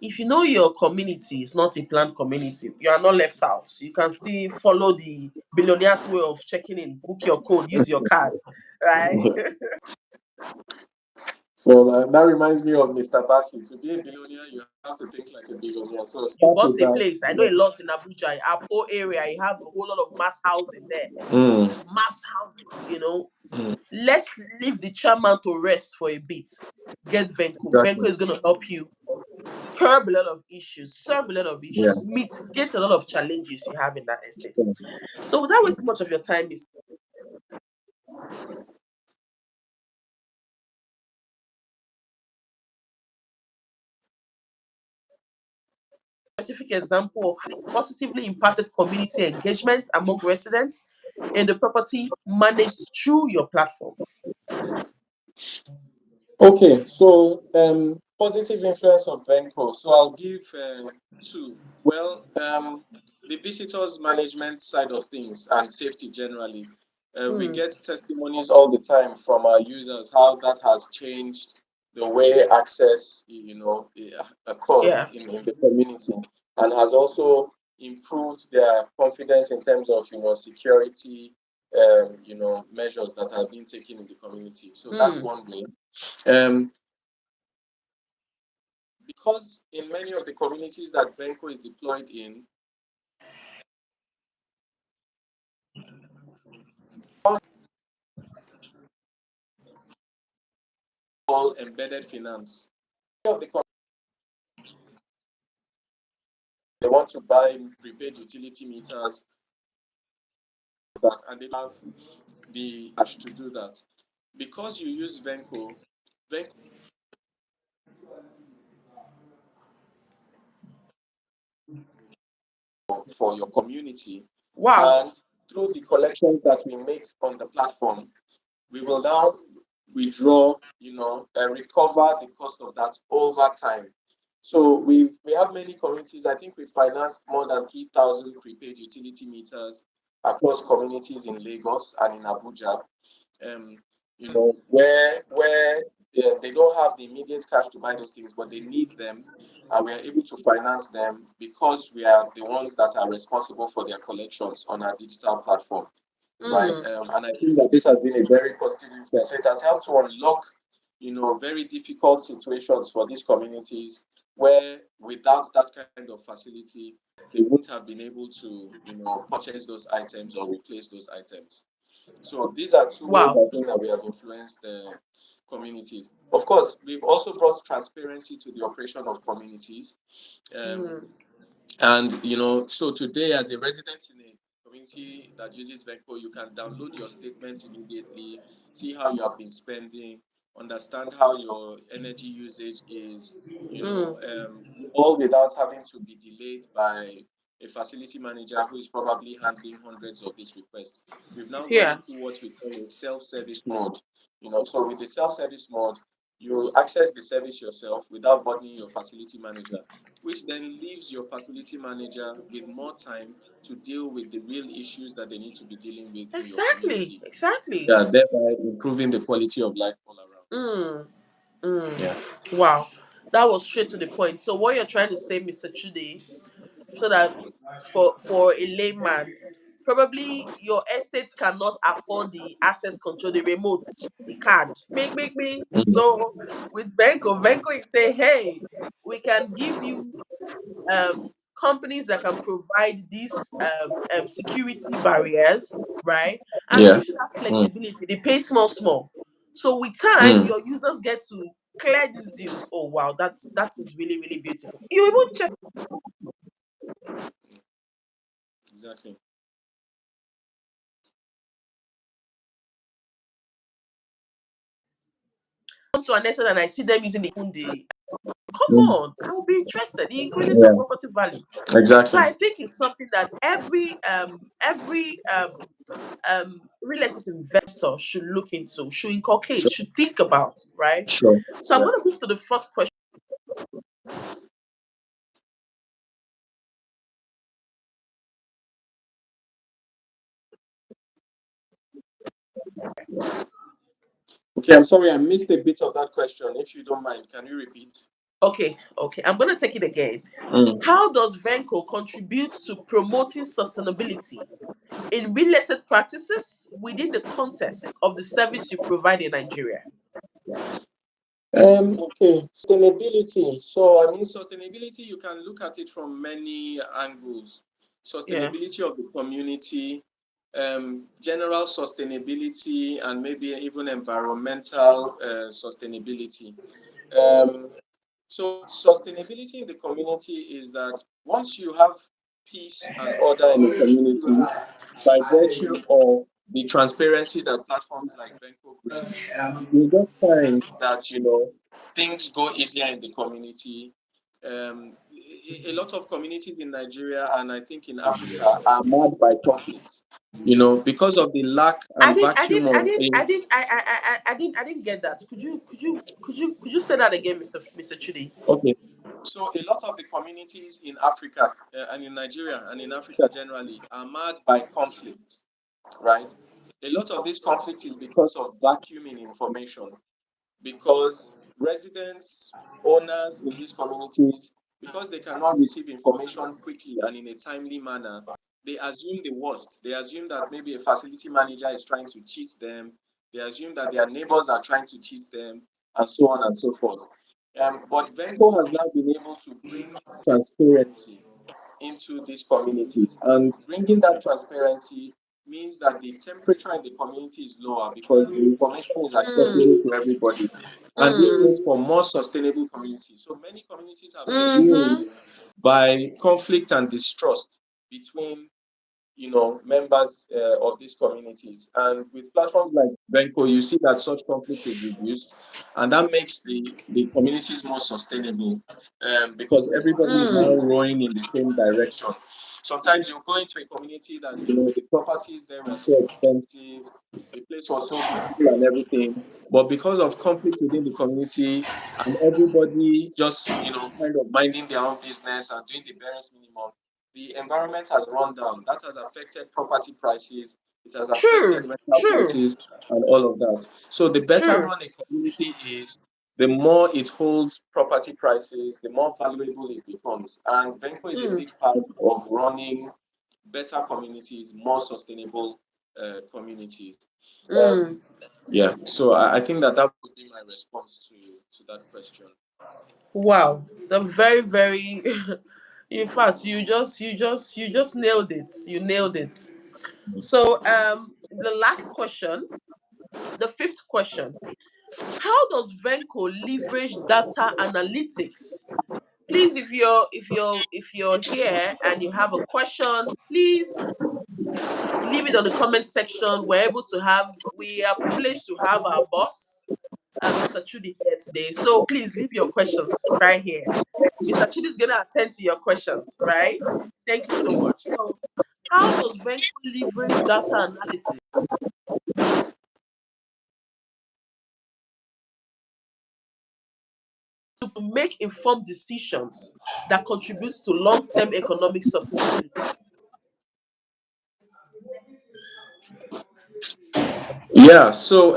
if you know your community is not a planned community, you are not left out. You can still follow the billionaire's way of checking in, book your code, use your card, right? So that reminds me of Mr. Bassi. To be a billionaire, you have to think like a billionaire. So start You with bought a that. place. I know a lot in Abuja, Apo area. You have a whole lot of mass housing there. Mm, Mass housing. mm, Let's leave the chairman to rest for a bit. Get Venco. Venco exactly. is going to help you curb a lot of issues, serve a lot of Yeah. issues, mitigate a lot of challenges you have in that estate. So without wasting much of your time, is a specific example of how it positively impacted community engagement among residents in the property managed through your platform. Okay. So positive influence of Venco. So I'll give two. Well, the visitors management side of things and safety generally. We Hmm. get testimonies all the time from our users how that has changed the way access, occurs Yeah. in the community, and has also improved their confidence in terms of security, measures that have been taken in the community. So that's Hmm. one way. Um, because in many of the communities that Venco is deployed in, all embedded finance. Many of the they want to buy prepaid utility meters that, and they have the cash to do that. Because you use Venco for your community, Wow. and through the collections that we make on the platform, we will now withdraw, and recover the cost of that over time. So we have many communities. I think we financed more than 3,000 prepaid utility meters across communities in Lagos and in Abuja. Um, where they don't have the immediate cash to buy those things, but they need them, and we are able to finance them because we are the ones that are responsible for their collections on our digital platform, right? Hmm. And I think that this has been a very positive influence. So it has helped to unlock very difficult situations for these communities where without that kind of facility, they wouldn't have been able to, purchase those items or replace those items. So these are two ways Wow. I think that we have influenced communities. Of course, we've also brought transparency to the operation of communities. Um, Mm. and so today, as a resident in a community that uses Venco, you can download your statements immediately, see how you have been spending, understand how your energy usage is, Mm. all without having to be delayed by a facility manager who is probably handling hundreds of these requests. We've now gone Yeah. into what we call a self-service mode. So with the self-service mode, you access the service yourself without burdening your facility manager, which then leaves your facility manager with more time to deal with the real issues that they need to be dealing with in your Exactly. community. Exactly. Yeah, thereby improving the quality of life all around. Mm. Mm. Yeah. Wow. That was straight to the point. So what you're trying to say, Mr. Chude, so that for a layman, probably your estate cannot afford the access control, the remotes, the card. Me. Mm. So with Venco is say, hey, we can give you companies that can provide these security barriers, right? And it Yeah. gives you that Mm. flexibility. They pay small. So with time, Mm. your users get to clear these deals. Oh wow, that is really beautiful. You even check Exactly. to an extent and I see them using the Kunde. Come Mm. on, I will be interested. It increases your Yeah. property value. So Exactly. I think it's something that every real estate investor should look into, should inculcate, Sure. should think about, right? Sure. So I'm Yeah. going to move to the first question. Okay, I'm sorry, I missed a bit of that question. If you don't mind, can you repeat? Okay, I'm going to take it again. Mm. How does Venco contribute to promoting sustainability in real estate practices within the context of the service you provide in Nigeria? Okay, sustainability. So, I mean, sustainability, you can look at it from many angles. Yeah. Sustainability of the community, general sustainability, and maybe even environmental sustainability. Um, so, sustainability in the community is that once you have peace and order in the community, by virtue of the transparency that platforms like Venco brings, you just find that things go easier in the community. A lot of communities in Nigeria and I think in Africa are marred by conflict. Because of the lack I and didn't, I vacuum didn't, I of didn't, a I didn't, I didn't get that. Could you say that again, Mr. Chidi? okay. So a lot of the communities in Africa and in Nigeria and in Africa generally are marred by conflict, right? A lot of this conflict is because of vacuum in information, because residents, owners in these communities, because they cannot receive information quickly and in a timely manner, they assume the worst. They assume that maybe a facility manager is trying to cheat them. They assume that their neighbors are trying to cheat them, and so on and so forth. But Venco has now been able to bring transparency into these communities. And bringing that transparency means that the temperature in the community is lower because the information is accessible Mm, to everybody. And this mm, means for more sustainable communities. So many communities have been ruined mm-hmm. by conflict and distrust between members of these communities. And with platforms like Venco, you see that such conflict is reduced, and that makes the communities more sustainable because everybody is now Mm, rowing in the same direction. Sometimes you go into a community that the properties there were so expensive, the place was so beautiful and everything, but because of conflict within the community and everybody just kind of minding their own business and doing the barest minimum, the environment has run down. That has affected property prices. It has affected true, rental true, prices and all of that. So the better true. run a community is, the more it holds property prices, the more valuable it becomes. And Venco is a Mm, big part of running better communities, more sustainable communities. Um, Mm. yeah, so I think that that would be my response to that question. Wow, the very very. In fact, you just nailed it. You nailed it. So, the last question, the fifth question: how does Venco leverage data analytics? Please, if you're here and you have a question, please leave it on the comment section. We are privileged to have our boss, Mr. Chudi, here today. So please leave your questions right here. Mr. Chudi is gonna attend to your questions, right? Thank you so much. So, how does Venco leverage data analytics to make informed decisions that contributes to long-term economic sustainability? Yeah, so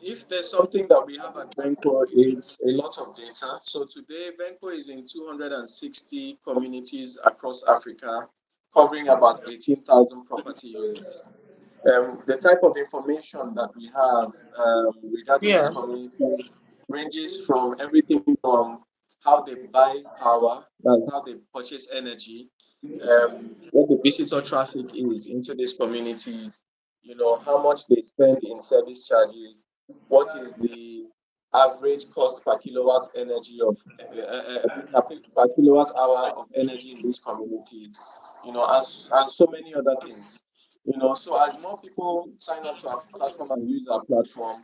if there's something that we have at Venco, it's a lot of data. So today, Venco is in 260 communities across Africa, covering about 18,000 property units. The type of information that we have regarding these Yeah. communities ranges from everything from how they buy power, that's how they purchase energy, what the visitor traffic is into these communities, how much they spend in service charges, what is the average cost per kilowatt energy of per kilowatt hour of energy in these communities, and so many other things. So as more people sign up to our platform and use our platform,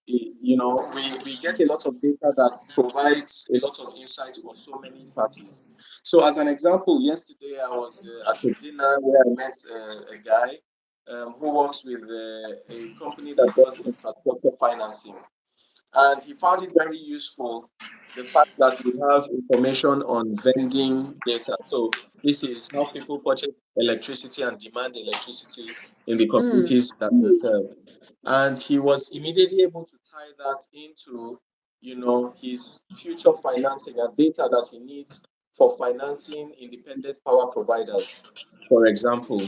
we get a lot of data that provides a lot of insights for so many parties. So as an example, yesterday I was at a dinner where I met a guy who works with a company that does infrastructure financing, and he found it very useful the fact that we have information on vending data. So this is how people purchase electricity and demand electricity in the Mm, communities that they serve. And he was immediately able to tie that into, his future financing and data that he needs for financing independent power providers, for example,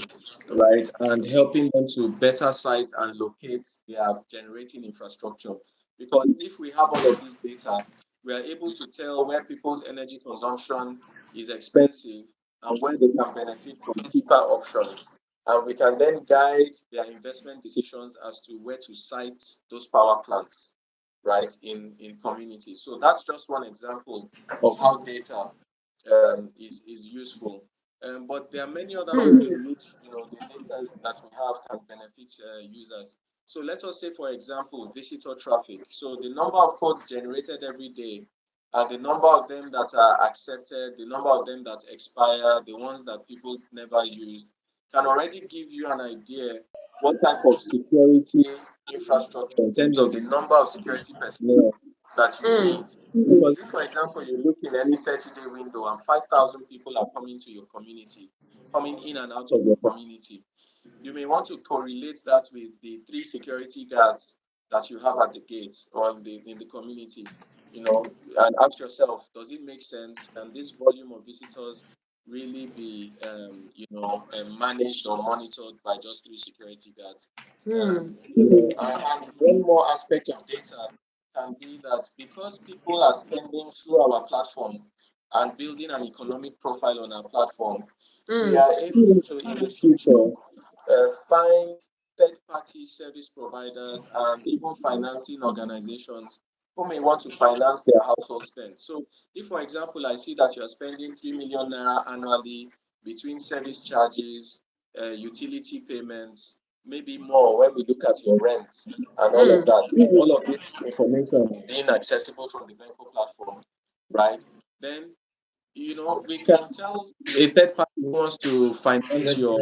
right? And helping them to better site and locate their generating infrastructure. Because if we have all of this data, we are able to tell where people's energy consumption is expensive and where they can benefit from cheaper options. And we can then guide their investment decisions as to where to site those power plants, right, in communities. So that's just one example of how data is useful. But there are many other ways mm, in which the data that we have can benefit users. So let us say, for example, visitor traffic. So the number of codes generated every day, and the number of them that are accepted, the number of them that expire, the ones that people never used, can already give you an idea what type of security infrastructure in terms of the number of security personnel that you need. mm, Because if, for example, you look in any 30-day window and 5,000 people are coming to your community, coming in and out of your community, you may want to correlate that with the three security guards that you have at the gate or in the community, and ask yourself, does it make sense? Can this volume of visitors really be, managed or monitored by just three security guards? mm, And one more aspect of data can be that because people are spending through our platform and building an economic profile on our platform, we mm, are able to, in the future, find third-party service providers and even financing organizations who may want to finance their household spend. So, if, for example, I see that you are spending 3 million naira annually between service charges, utility payments, maybe more when we look at your rent and all of mm, that, and all of this information being accessible from the Venco platform, right? Then we can tell a third party who wants to finance your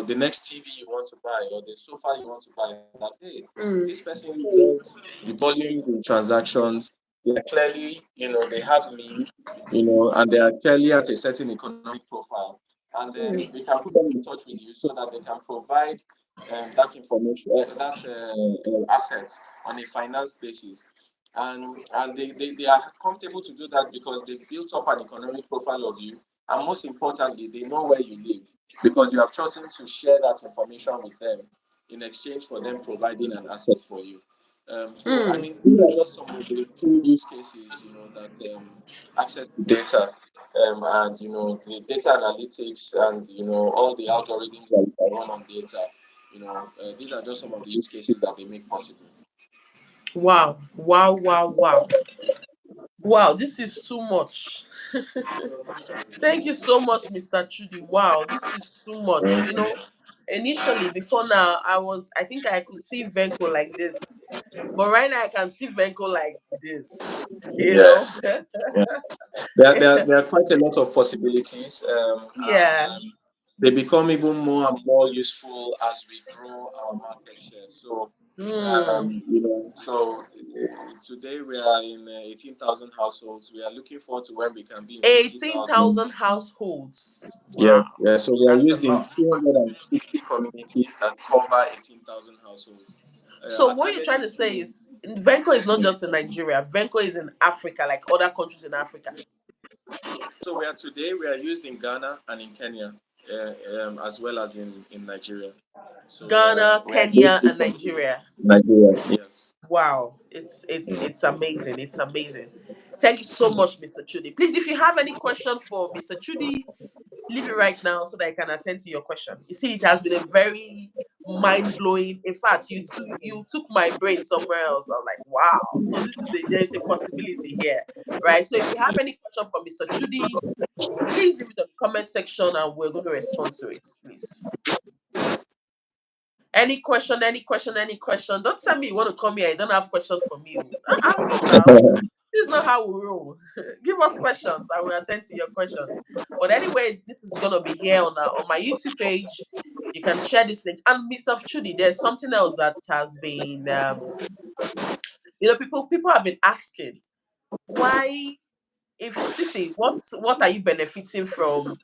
the next TV you want to buy or the sofa you want to buy that, hey, this mm, person does the volume in transactions. They are clearly, they have means, and they are clearly at a certain economic profile. And then mm, we can put them in touch with you so that they can provide that information, that assets on a finance basis, and they are comfortable to do that because they've built up an economic profile of you and most importantly, they know where you live because you have chosen to share that information with them in exchange for them providing an asset for you. So, I Mm. mean, these are just some of the few use cases, that access to data, and the data analytics, and all the algorithms that we can run on data. These are just some of the use cases that they make possible. Wow, wow, wow, wow. Wow, this is too much. Thank you so much, Mr. Trudy. Wow, this is too much. Initially, before now, I think I could see Venko like this. But right now, I can see Venko like this. You know? Yes. Yeah. There are quite a lot of possibilities, and Yeah. they become even more and more useful as we grow our market share. So, Hmm. today we are in 18,000 households. We are looking forward to when we can be in 50,000. 18,000 households. Yeah, Wow. yeah. So we are That's a used in lot. 260 communities that cover 18,000 households. So Our what you're target trying is to say is Venko is not just in Nigeria. Venko is in Africa, like other countries in Africa. so we are used in Ghana and in Kenya, as well as in Nigeria. So Ghana, we are Kenya, based and in Nigeria. Nigeria. Yes. Wow. It's amazing. It's amazing. Thank you so much, Mr. Chudi. Please, if you have any question for Mr. Chudi, leave it right now so that I can attend to your question. You see, it has been a very mind blowing. In fact, you took my brain somewhere else. I was like, wow. So there is a possibility here, right? So if you have any question for Mr. Chudi, please leave it in the comment section and we're going to respond to it, please. Any question, any question, any question. Don't tell me you want to come here. I don't have question from you. No, now. This is not how we roll. Give us questions. I will attend to your questions. But anyways, this is gonna be here on my YouTube page. You can share this link. And Miss of Trudy, there's something else that has been people have been asking why if Sissy, what are you benefiting from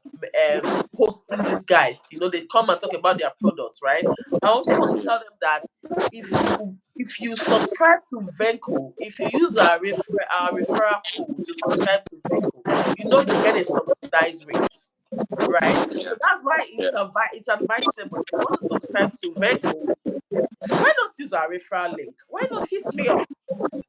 hosting these guys? They come and talk about their products, right? I also want to tell them that if you subscribe to Venco, if you use our referral code to subscribe to Venco, you get a subsidized rate, right? So Yes. that's why Yeah. it's advisable. If you want to subscribe to Venco, why not use our referral link? Why not hit me up?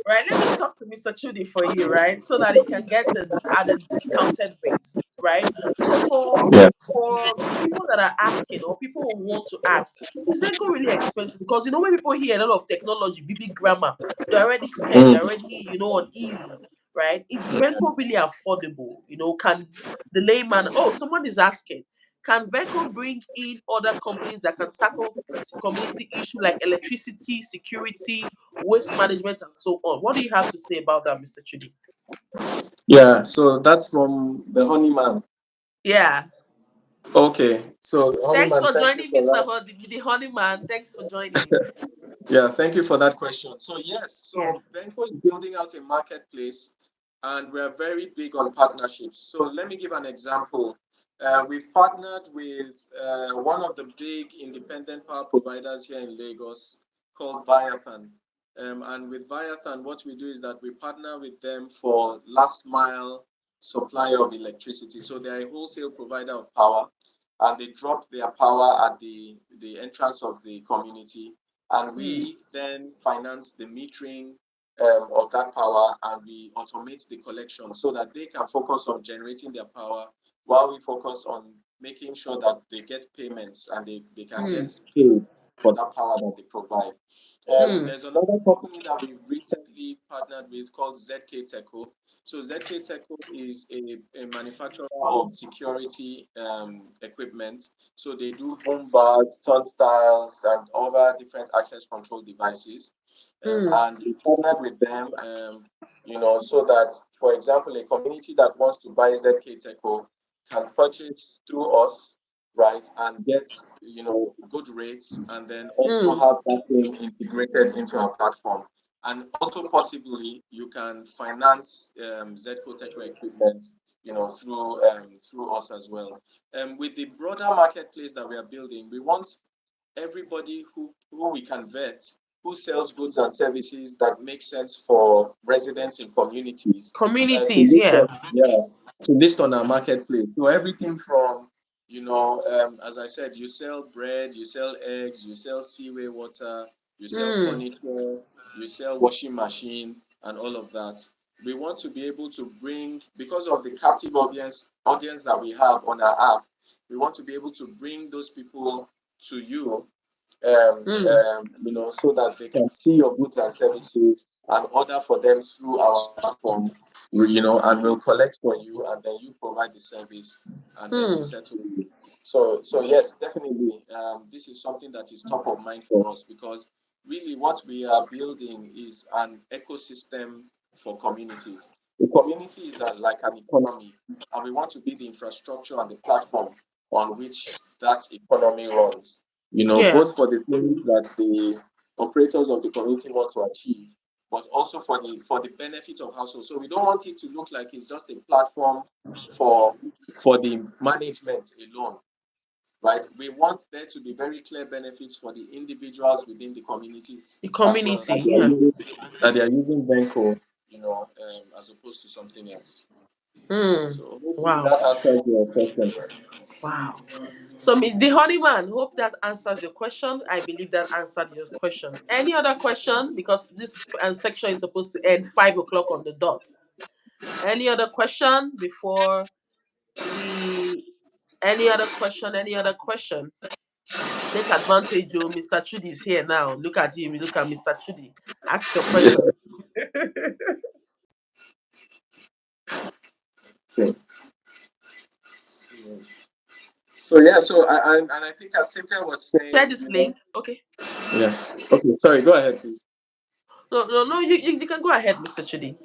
Right, let me talk to Mr. Chudi for you, right, so that he can get at a discounted rate, right? So Yeah. for people that are asking or people who want to ask, is Venco really expensive? Because when people hear a lot of technology, BB grammar, they're already scared, they're Mm. already uneasy, right? Is Venco really affordable? Can the layman? Oh, someone is asking. Can Venco bring in other companies that can tackle community issue like electricity, security, waste management, and so on? What do you have to say about that, Mr. Chudi? Yeah. So that's from the honeyman. Yeah. Okay. So Thanks honeyman, for thank you joining, for Mr. that. The Honey Man. Thanks for joining. Yeah, thank you for that question. So yes, Yeah. so Venco is building out a marketplace, and we are very big on partnerships. So let me give an example. We've partnered with one of the big independent power providers here in Lagos called Viathan. And with Viathan, what we do is that we partner with them for last mile supply of electricity. So they're a wholesale provider of power, and they drop their power at the entrance of the community, and Mm, we then finance the metering of that power, and we automate the collection so that they can focus on generating their power while we focus on making sure that they get payments and they can mm, get paid for that power that they provide. mm, There's another company that we've recently partnered with called ZK Teco. So ZK Teco is a manufacturer of security equipment. So they do boom bars, turnstiles, and other different access control devices. mm, And we partnered with them, so that, for example, a community that wants to buy ZK Teco can purchase through us, right, and get good rates, and then also mm, have that thing integrated into our platform. And also possibly you can finance Zco Teco equipment, through us as well. With the broader marketplace that we are building, we want everybody who we can vet, who sells goods and services that make sense for residents in communities, to communities, look yeah. at, yeah, to list on our marketplace. So everything from, as I said, you sell bread, you sell eggs, you sell seaway water, you sell furniture, you sell washing machine, and all of that. We want to be able to bring, because of the captive audience that we have on our app, we want to be able to bring those people to you, so that they can see your goods and services and order for them through our platform, and we'll collect for you, and then you provide the service, and then we settle you. So yes, definitely, this is something that is top of mind for us, because really what we are building is an ecosystem for communities. The community is like an economy, and we want to be the infrastructure and the platform on which that economy runs. Yeah. Both for the things that the operators of the community want to achieve, but also for the benefit of households. So we don't want it to look like it's just a platform for the management alone, right? We want there to be very clear benefits for the individuals within the communities The as well, community. Yeah. that they are using Venco, as opposed to something else. So hopefully Wow. that answers your question. Wow. So, the honey man, hope that answers your question. I believe that answered your question. Any other question? Because this section is supposed to end 5 o'clock on the dot. Any other question before we? Any other question? Any other question? Take advantage, oh, Mr. Chudi is here now. Look at him. Look at Mr. Chudi. Ask your question. Okay. So yeah, so I think as Cynthia was Share saying, this link. Okay. yeah. Okay, sorry, go ahead, please. No, no, no. You can go ahead, Mr. Chudi.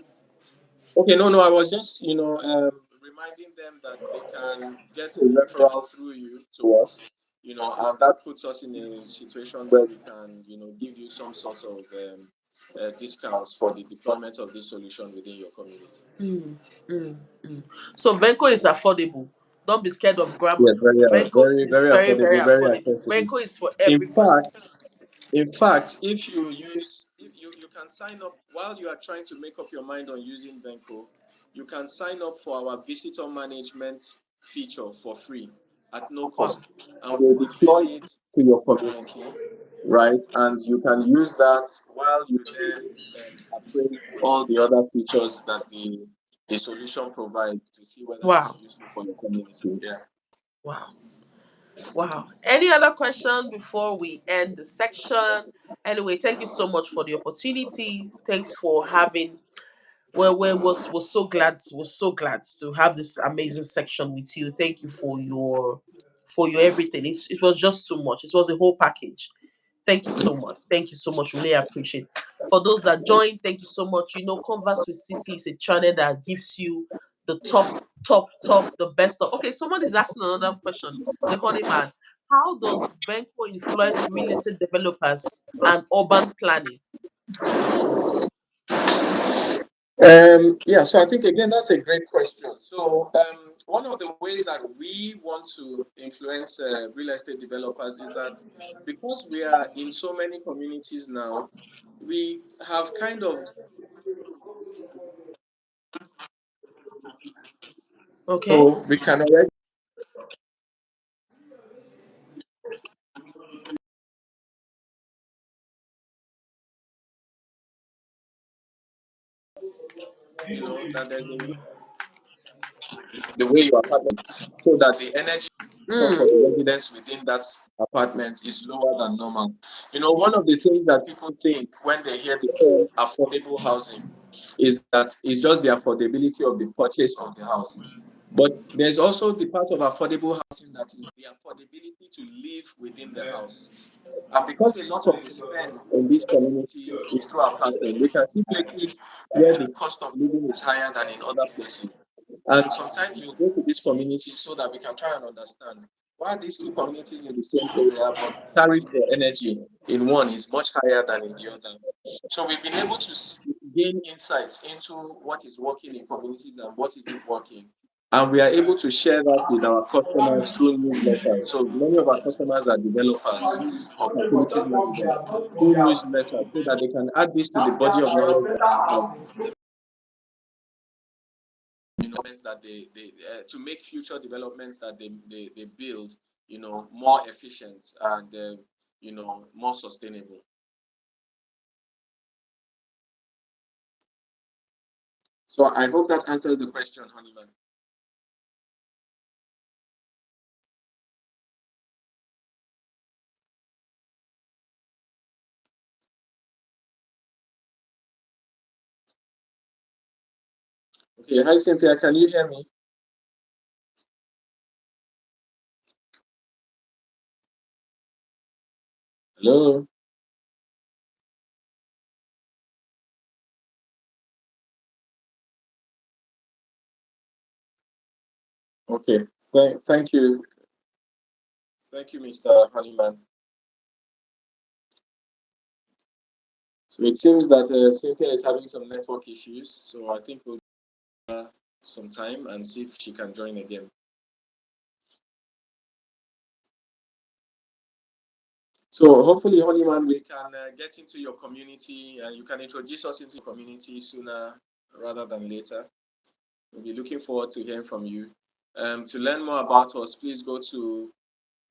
Okay, no, I was just, reminding them that they can get a referral through you to us, and that puts us in a situation where we can, give you some sort of discounts for the deployment of this solution within your community. Mm, mm, mm. So Venco is affordable. Don't be scared of grammar. Yes, very, Venco very, is very very, very affordable, very affordable. accessible. Venco is for In everybody. fact, In fact, if you can sign up while you are trying to make up your mind on using Venco, you can sign up for our visitor management feature for free at no Wow. cost, and we'll deploy it to your community, right? And you can use that while you then appraise all the other features that the solution provides to see whether it's Wow. useful for your community. Yeah. Wow. Wow. Any other question before we end the section? Anyway, thank you so much for the opportunity. Thanks for having. Well, was so glad to have this amazing section with you. Thank you for your everything. It was just too much. It was a whole package. Thank you so much. Thank you so much. Really appreciate. For those that joined, thank you so much. Converse with CeeC is a channel that gives you the top, the best of. Okay, someone is asking another question. The honey man. How does Venco influence real estate developers and urban planning? Yeah, so I think again that's a great question. So one of the ways that we want to influence real estate developers is that because we are in so many communities now, we have kind of, Okay. so we can already, that there's the way your apartment, so that the energy for the residents within that apartment is lower than normal. One of the things that people think when they hear the term affordable housing is that it's just the affordability of the purchase of the house. But there's also the part of affordable housing that is the affordability to live within the house. And because a lot of the spend in these communities is through apartment, we can see places where the cost of living is higher than in other places. And sometimes you go to these communities so that we can try and understand why these two communities in the same area, but tariff for energy in one is much higher than in the other. So we've been able to gain insights into what is working in communities and what isn't working. And we are able to share that with our customers through newsletters. So many of our customers are developers or facilities managers through newsletters so that they can add this to the body of knowledge that they have, developments that they to make future developments that they build, more efficient and more sustainable. So I hope that answers the question, Honeyman. Okay, hi Cynthia, can you hear me? Hello. Okay, thank you, Mr. Honeyman. So it seems that Cynthia is having some network issues, so I think we'll give her some time and see if she can join again. So hopefully, Honeyman, we can get into your community and you can introduce us into your community sooner rather than later. We'll be looking forward to hearing from you. To learn more about us, please go to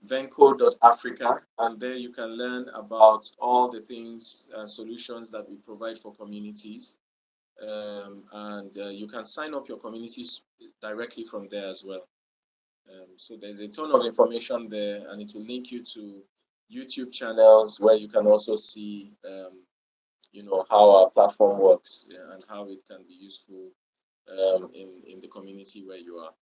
venco.africa, and there you can learn about all the things and solutions that we provide for communities. And you can sign up your communities directly from there as well. So there's a ton of information there, and it will link you to YouTube channels where you can also see, how our platform works, and how it can be useful in the community where you are.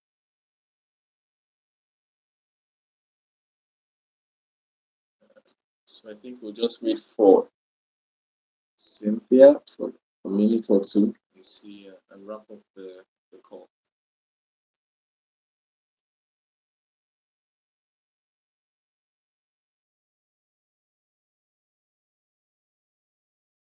So I think we'll just wait for Cynthia for a minute or two and see and wrap up the call.